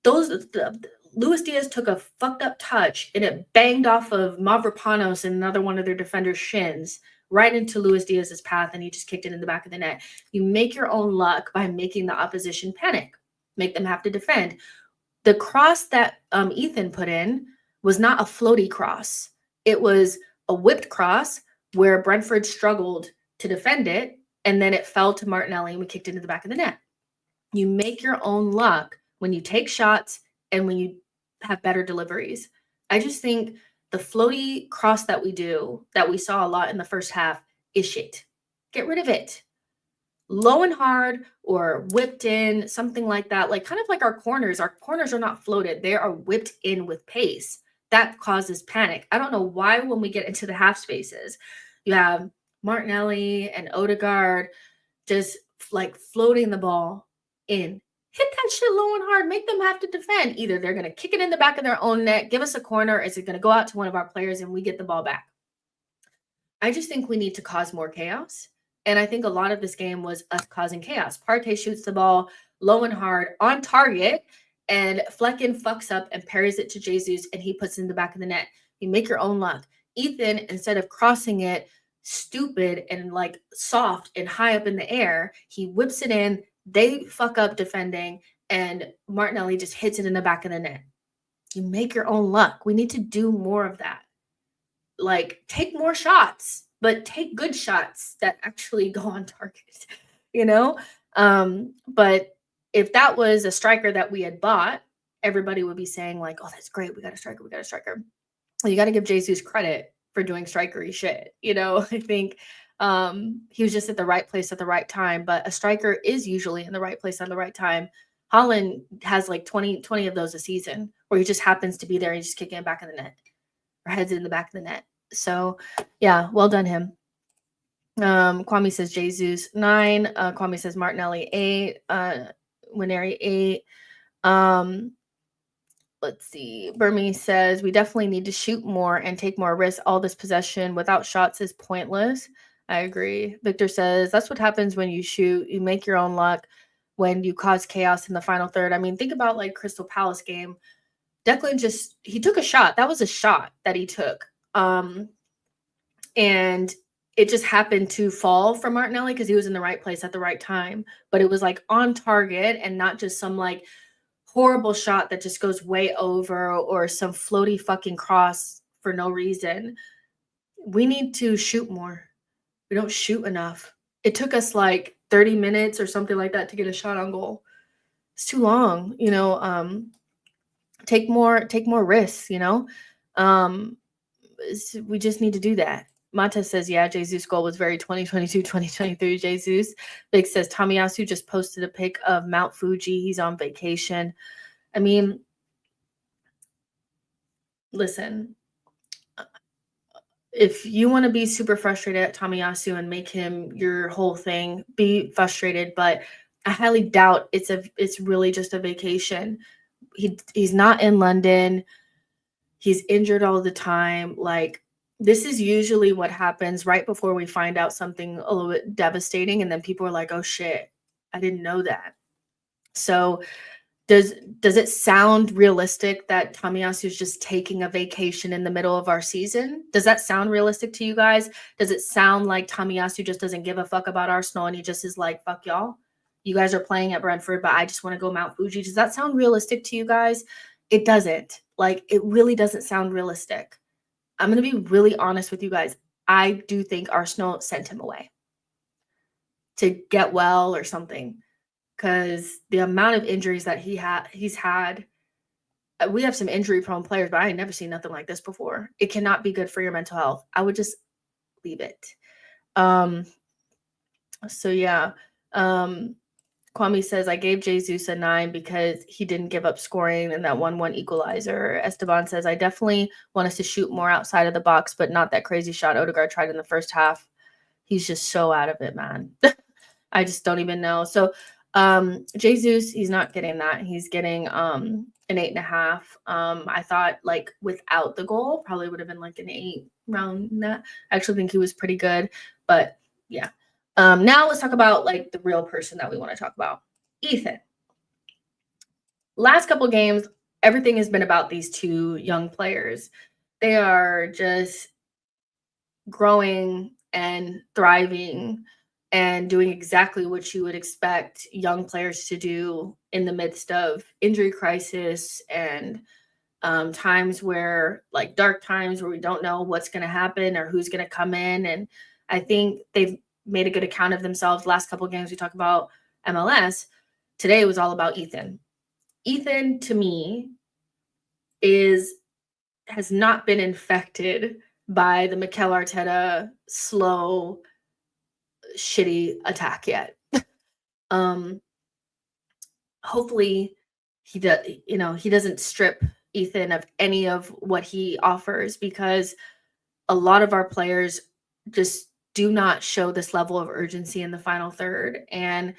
Luis Diaz took a fucked up touch and it banged off of Mavropanos and another one of their defenders' shins right into Luis Diaz's path, and he just kicked it in the back of the net. You make your own luck by making the opposition panic, make them have to defend. The cross that Ethan put in was not a floaty cross. It was a whipped cross where Brentford struggled to defend it, and then it fell to Martinelli and we kicked it into the back of the net. You make your own luck when you take shots and when you have better deliveries. I just think the floaty cross that we saw a lot in the first half is shit. Get rid of it. Low and hard or whipped in, something like that. Like kind of like our corners. Our corners are not floated. They are whipped in with pace. That causes panic. I don't know why when we get into the half spaces, you have Martinelli and Odegaard just like floating the ball in. Hit that shit low and hard. Make them have to defend. Either they're going to kick it in the back of their own net, give us a corner, or is it going to go out to one of our players and we get the ball back? I just think we need to cause more chaos. And I think a lot of this game was us causing chaos. Partey shoots the ball low and hard on target, and Flecken fucks up and parries it to Jesus, and he puts it in the back of the net. You make your own luck. Ethan, instead of crossing it stupid and like soft and high up in the air, he whips it in. They fuck up defending, and Martinelli just hits it in the back of the net. You make your own luck. We need to do more of that. Like, take more shots, but take good shots that actually go on target, But if that was a striker that we had bought, everybody would be saying like, oh, that's great. We got a striker. Well, you got to give Jesus credit for doing strikery shit. I think he was just at the right place at the right time, but a striker is usually in the right place at the right time. Holland has like 20 of those a season where he just happens to be there and just kicking it back in the net or heads in the back of the net. So yeah, well done him. Kwame says Jesus 9. Kwame says Martinelli 8. Nwaneri 8. Let's see. Burmese says we definitely need to shoot more and take more risks. All this possession without shots is pointless. I agree. Victor says that's what happens when you shoot. You make your own luck when you cause chaos in the final third. I mean, think about like Crystal Palace game. Declan he took a shot. That was a shot that he took. And it just happened to fall from Martinelli because he was in the right place at the right time. But it was like on target and not just some like horrible shot that just goes way over or some floaty fucking cross for no reason. We need to shoot more. We don't shoot enough. It took us like 30 minutes or something like that to get a shot on goal. It's too long, you know. Take more risks, you know. We just need to do that. Mata says, yeah, Jesus' goal was very 2022, 2023. Jesus. Big says, Tomiyasu just posted a pic of Mount Fuji. He's on vacation. I mean, listen, if you want to be super frustrated at Tomiyasu and make him your whole thing, be frustrated. But I highly doubt it's really just a vacation. He's not in London. He's injured all the time. Like, this is usually what happens right before we find out something a little bit devastating. And then people are like, oh shit, I didn't know that. So does it sound realistic that Tomiyasu is just taking a vacation in the middle of our season? Does that sound realistic to you guys? Does it sound like Tomiyasu just doesn't give a fuck about Arsenal and he just is like, fuck y'all? You guys are playing at Brentford, but I just want to go Mount Fuji. Does that sound realistic to you guys? It doesn't. Like, it really doesn't sound realistic. I'm going to be really honest with you guys. I do think Arsenal sent him away to get well or something, because the amount of injuries that he's had, we have some injury-prone players, but I ain't never seen nothing like this before. It cannot be good for your mental health. I would just leave it. So yeah. Kwame says, I gave Jesus a 9 because he didn't give up scoring in that 1-1 equalizer. Esteban says, I definitely want us to shoot more outside of the box, but not that crazy shot Odegaard tried in the first half. He's just so out of it, man. I just don't even know. So Jesus, he's not getting that. He's getting an 8.5. I thought like without the goal probably would have been like an 8 around that. I actually think he was pretty good, but yeah. Now let's talk about like the real person that we want to talk about, Ethan. Last couple of games, everything has been about these two young players. They are just growing and thriving and doing exactly what you would expect young players to do in the midst of injury crisis and times where, like, dark times where we don't know what's going to happen or who's going to come in. And I think they've made a good account of themselves. Last couple of games we talk about MLS. Today was all about Ethan. Ethan, to me, has not been infected by the Mikel Arteta slow, shitty attack yet. Hopefully he doesn't strip Ethan of any of what he offers, because a lot of our players just do not show this level of urgency in the final third. And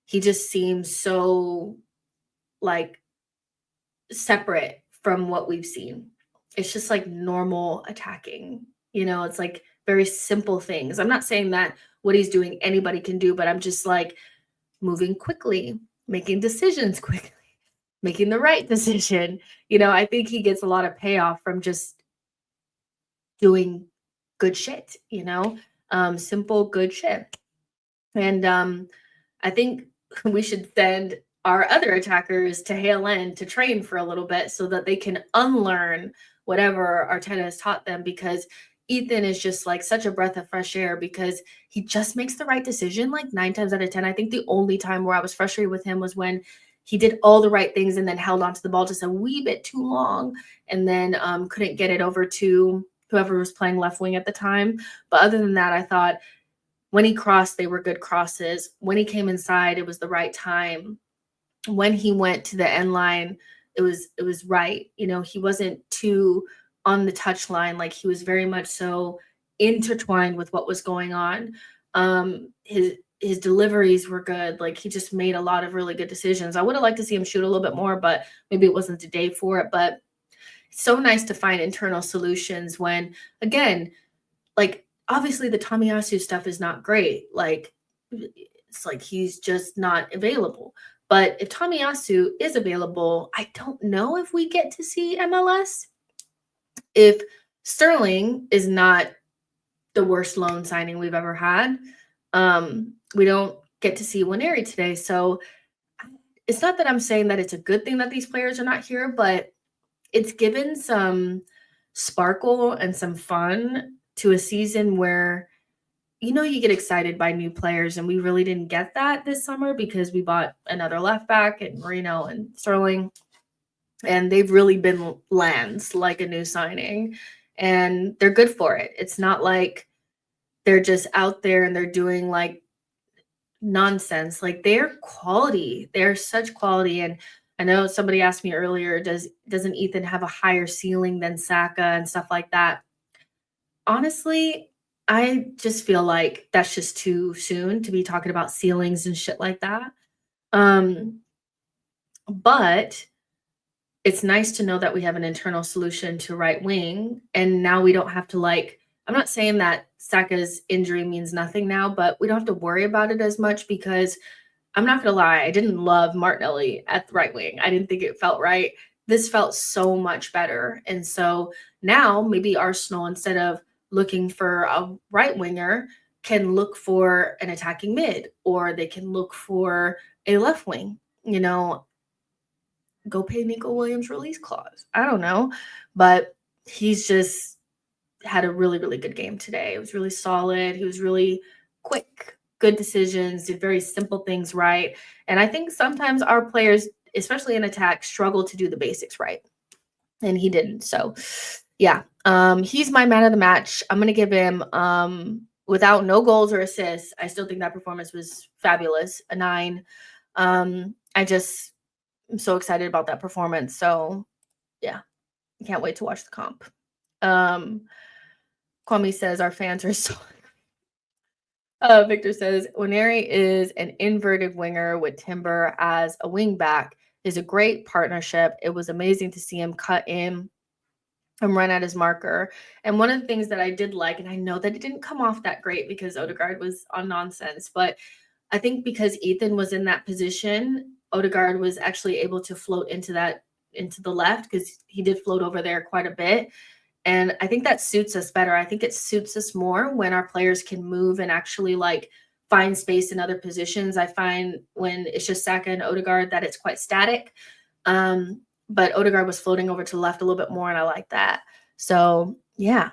he just seems so like separate from what we've seen. It's just like normal attacking, it's like very simple things. I'm not saying that what he's doing anybody can do, but I'm just like moving quickly, making decisions quickly, making the right decision. I think he gets a lot of payoff from just doing good shit, simple, good shit. And I think we should send our other attackers to Hale End to train for a little bit so that they can unlearn whatever Arteta has taught them, because Ethan is just like such a breath of fresh air, because he just makes the right decision like 9 times out of 10. I think the only time where I was frustrated with him was when he did all the right things and then held onto the ball just a wee bit too long and then couldn't get it over to whoever was playing left wing at the time. But other than that, I thought when he crossed, they were good crosses. When he came inside, it was the right time. When he went to the end line, it was right. He wasn't too on the touchline. Like, he was very much so intertwined with what was going on. His deliveries were good. Like, he just made a lot of really good decisions. I would have liked to see him shoot a little bit more, but maybe it wasn't the day for it. But it's so nice to find internal solutions when, again, like, obviously the Tomiyasu stuff is not great. Like, it's like he's just not available. But if Tomiyasu is available, I don't know if we get to see MLS. If Sterling is not the worst loan signing we've ever had, we don't get to see Nwaneri today. So it's not that I'm saying that it's a good thing that these players are not here, but it's given some sparkle and some fun to a season where, you get excited by new players, and we really didn't get that this summer because we bought another left back and Marino and Sterling, and they've really been lands like a new signing, and they're good for it. It's not like they're just out there and they're doing like nonsense. Like, they're quality. They're such quality. And I know somebody asked me earlier, doesn't Ethan have a higher ceiling than Saka and stuff like that? Honestly, I just feel like that's just too soon to be talking about ceilings and shit like that. But it's nice to know that we have an internal solution to right wing, and now we don't have to, like, I'm not saying that Saka's injury means nothing now, but we don't have to worry about it as much because I'm not going to lie, I didn't love Martinelli at the right wing. I didn't think it felt right. This felt so much better. And so now maybe Arsenal, instead of looking for a right winger, can look for an attacking mid, or they can look for a left wing, go pay Nico Williams release clause. I don't know, but he's just had a really, really good game today. It was really solid. He was really quick, good decisions, did very simple things right. And I think sometimes our players, especially in attack, struggle to do the basics right. And he didn't. So yeah, he's my man of the match. I'm going to give him, without no goals or assists, I still think that performance was fabulous, a 9. I'm so excited about that performance. So yeah, can't wait to watch the comp. Kwame says our fans are so Victor says Nwaneri is an inverted winger with Timber as a wing back. Is a great partnership. It was amazing to see him cut in and run at his marker. And one of the things that I did like, and I know that it didn't come off that great because Odegaard was on nonsense, but I think because Ethan was in that position, Odegaard was actually able to float into the left, because he did float over there quite a bit. And I think that suits us better. I think it suits us more when our players can move and actually like find space in other positions. I find when it's just Saka and Odegaard that it's quite static. But Odegaard was floating over to the left a little bit more, and I like that. So yeah.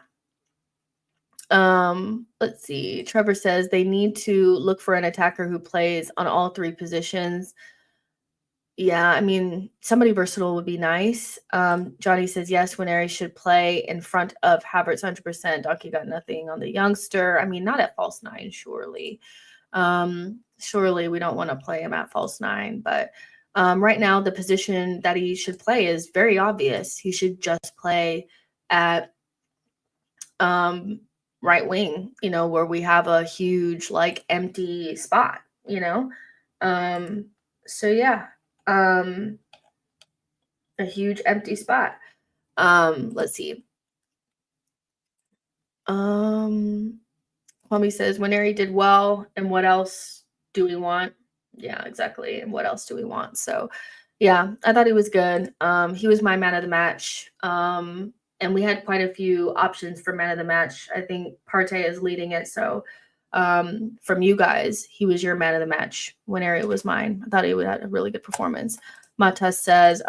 Let's see. Trevor says they need to look for an attacker who plays on all 3 positions. Yeah, I mean, somebody versatile would be nice. Johnny says, yes, Nwaneri should play in front of Havertz 100%. Donkey got nothing on the youngster. I mean, not at false 9, surely. Surely we don't want to play him at false 9. But right now, the position that he should play is very obvious. He should just play at right wing, where we have a huge, like, empty spot, So yeah. A huge empty spot. Let's see. Kwame says Nwaneri did well, and what else do we want? Yeah, exactly. And what else do we want? So yeah, I thought he was good. He was my man of the match. And we had quite a few options for man of the match. I think Partey is leading it. So from you guys, he was your man of the match. Nwaneri was mine. I thought he had a really good performance. Matas says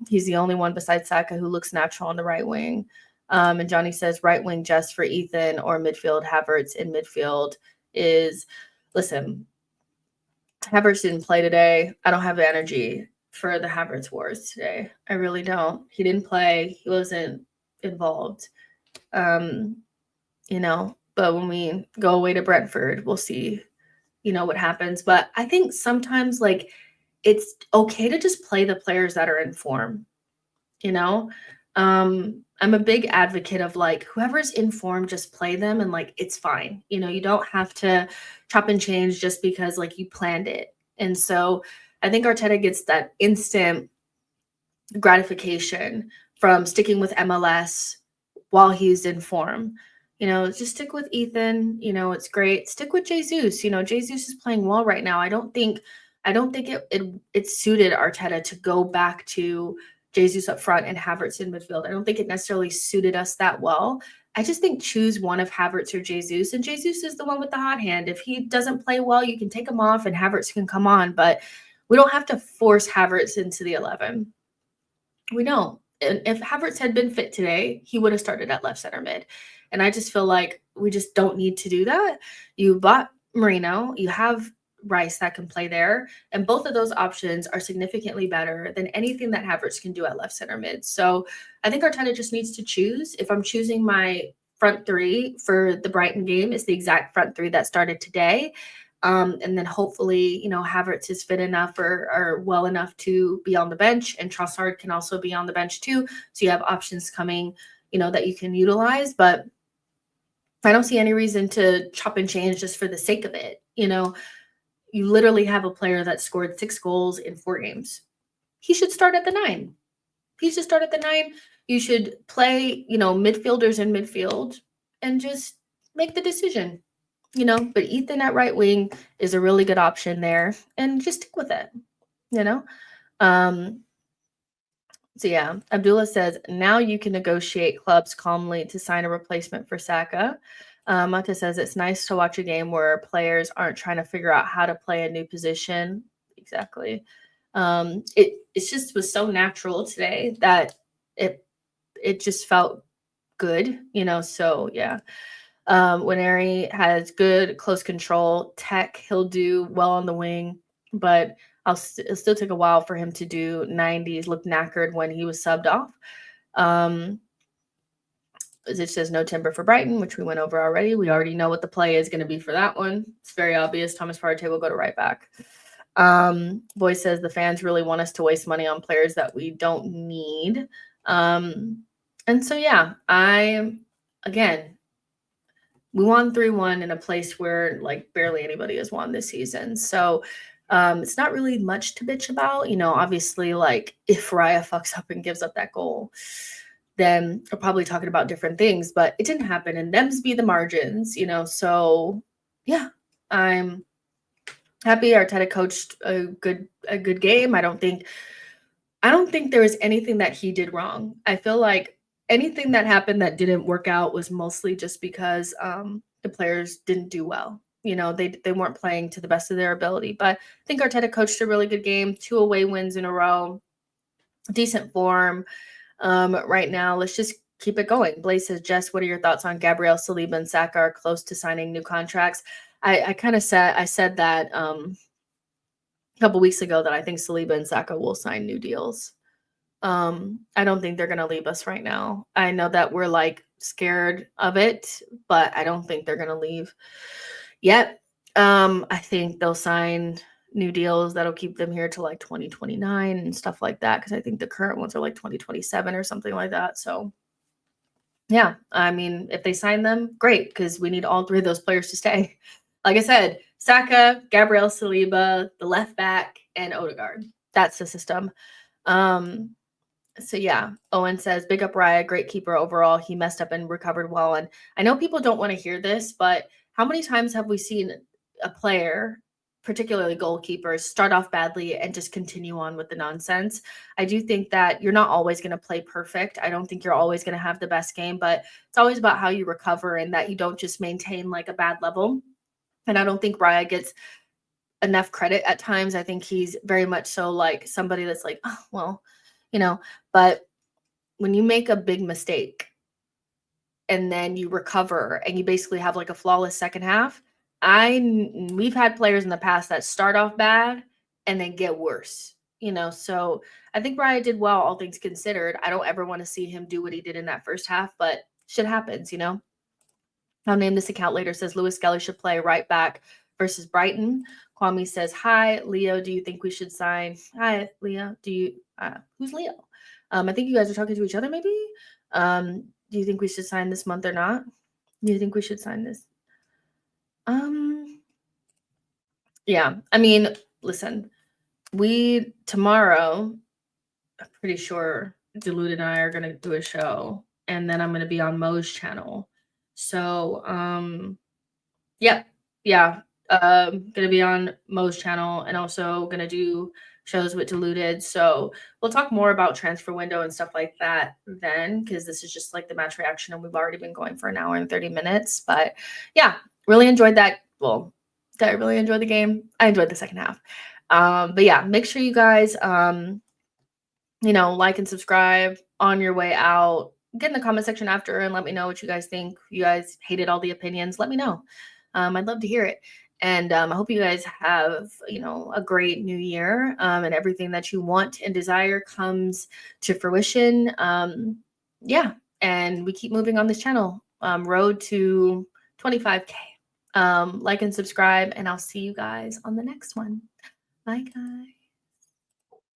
he's the only one besides Saka who looks natural on the right wing. And Johnny says right wing just for Ethan, or midfield Havertz in midfield is, listen, Havertz didn't play today. I don't have the energy for the Havertz wars today. I really don't. He didn't play. He wasn't involved. But when we go away to Brentford, we'll see, what happens. But I think sometimes, like, it's okay to just play the players that are in form, I'm a big advocate of like whoever's in form, just play them and like it's fine. You don't have to chop and change just because like you planned it. And so I think Arteta gets that instant gratification from sticking with MLS while he's in form. Just stick with Ethan. It's great. Stick with Jesus. Jesus is playing well right now. I don't think it suited Arteta to go back to Jesus up front and Havertz in midfield. I don't think it necessarily suited us that well. I just think choose one of Havertz or Jesus, and Jesus is the one with the hot hand. If he doesn't play well, you can take him off and Havertz can come on, but we don't have to force Havertz into the 11. We don't. And if Havertz had been fit today, he would have started at left center mid. And I just feel like we just don't need to do that. You bought Marino, you have Rice that can play there, and both of those options are significantly better than anything that Havertz can do at left center mid. So I think Arteta just needs to choose. If I'm choosing my front three for the Brighton game, it's the exact front three that started today. And then hopefully, Havertz is fit enough or well enough to be on the bench, and Trossard can also be on the bench too. So you have options coming, that you can utilize. But I don't see any reason to chop and change just for the sake of it. You literally have a player that scored 6 goals in 4 games. He should start at the 9. He should start at the 9. You should play, midfielders in midfield and just make the decision. But Ethan at right wing is a really good option there, and just stick with it. So yeah, Abdullah says now you can negotiate clubs calmly to sign a replacement for Saka. Mata says it's nice to watch a game where players aren't trying to figure out how to play a new position. Exactly. It just was so natural today that it just felt good. So yeah. Nwaneri has good close control tech. He'll do well on the wing, but it'll still take a while for him to do 90s, look knackered when he was subbed off. It says no Timber for Brighton, which we went over already. We already know what the play is going to be for that one. It's very obvious. Thomas Partey will go to right back. Boy says the fans really want us to waste money on players that we don't need. And so, yeah, we won 3-1 in a place where like barely anybody has won this season. So it's not really much to bitch about. Obviously, like if Raya fucks up and gives up that goal, then we're probably talking about different things, but it didn't happen, and them's be the margins, so yeah, I'm happy Arteta coached a good game. I don't think there was anything that he did wrong. I feel like anything that happened that didn't work out was mostly just because the players didn't do well. They weren't playing to the best of their ability. But I think Arteta coached a really good game, 2 away wins in a row, decent form. Right now, let's just keep it going. Blaze says, Jess, what are your thoughts on Gabriel, Saliba, and Saka are close to signing new contracts? I said that a couple weeks ago that I think Saliba and Saka will sign new deals. I don't think they're going to leave us right now. I know that we're like scared of it, but I don't think they're going to leave yet. I think they'll sign new deals that'll keep them here to like 2029 and stuff like that, because I think the current ones are like 2027 or something like that. So yeah, I mean, if they sign them, great, because we need all 3 of those players to stay. Like I said, Saka, Gabriel Saliba, the left back, and Odegaard. That's the system. So yeah, Owen says, big up Raya, great keeper overall. He messed up and recovered well. And I know people don't want to hear this, but how many times have we seen a player, particularly goalkeepers, start off badly and just continue on with the nonsense? I do think that you're not always going to play perfect. I don't think you're always going to have the best game, but it's always about how you recover and that you don't just maintain like a bad level. And I don't think Raya gets enough credit at times. I think he's very much so like somebody that's like, oh, well, but when you make a big mistake and then you recover and you basically have like a flawless second half, we've had players in the past that start off bad and then get worse, so I think Raya did well, all things considered. I don't ever want to see him do what he did in that first half, but shit happens, I'll name this account later, says Lewis Skelly should play right back versus Brighton. Kwame says, hi, Leo, do you think we should sign? Hi, Leo. Who's Leo? I think you guys are talking to each other, maybe? Do you think we should sign this month or not? Do you think we should sign this? Yeah, I mean, listen, tomorrow, I'm pretty sure Deluded and I are gonna do a show, and then I'm gonna be on Mo's channel. So, yep, yeah, gonna be on Mo's channel and also gonna do shows with Deluded. So we'll talk more about transfer window and stuff like that then, because this is just like the match reaction, and we've already been going for an hour and 30 minutes. But yeah, really enjoyed that. Well, did I really enjoy the game? I enjoyed the second half. But yeah, make sure you guys like and subscribe on your way out. Get in the comment section after and let me know what you guys think. If you guys hated all the opinions, let me know. I'd love to hear it. And I hope you guys have, a great new year, and everything that you want and desire comes to fruition. Yeah. And we keep moving on this channel, road to 25K. Like and subscribe, and I'll see you guys on the next one. Bye, guys.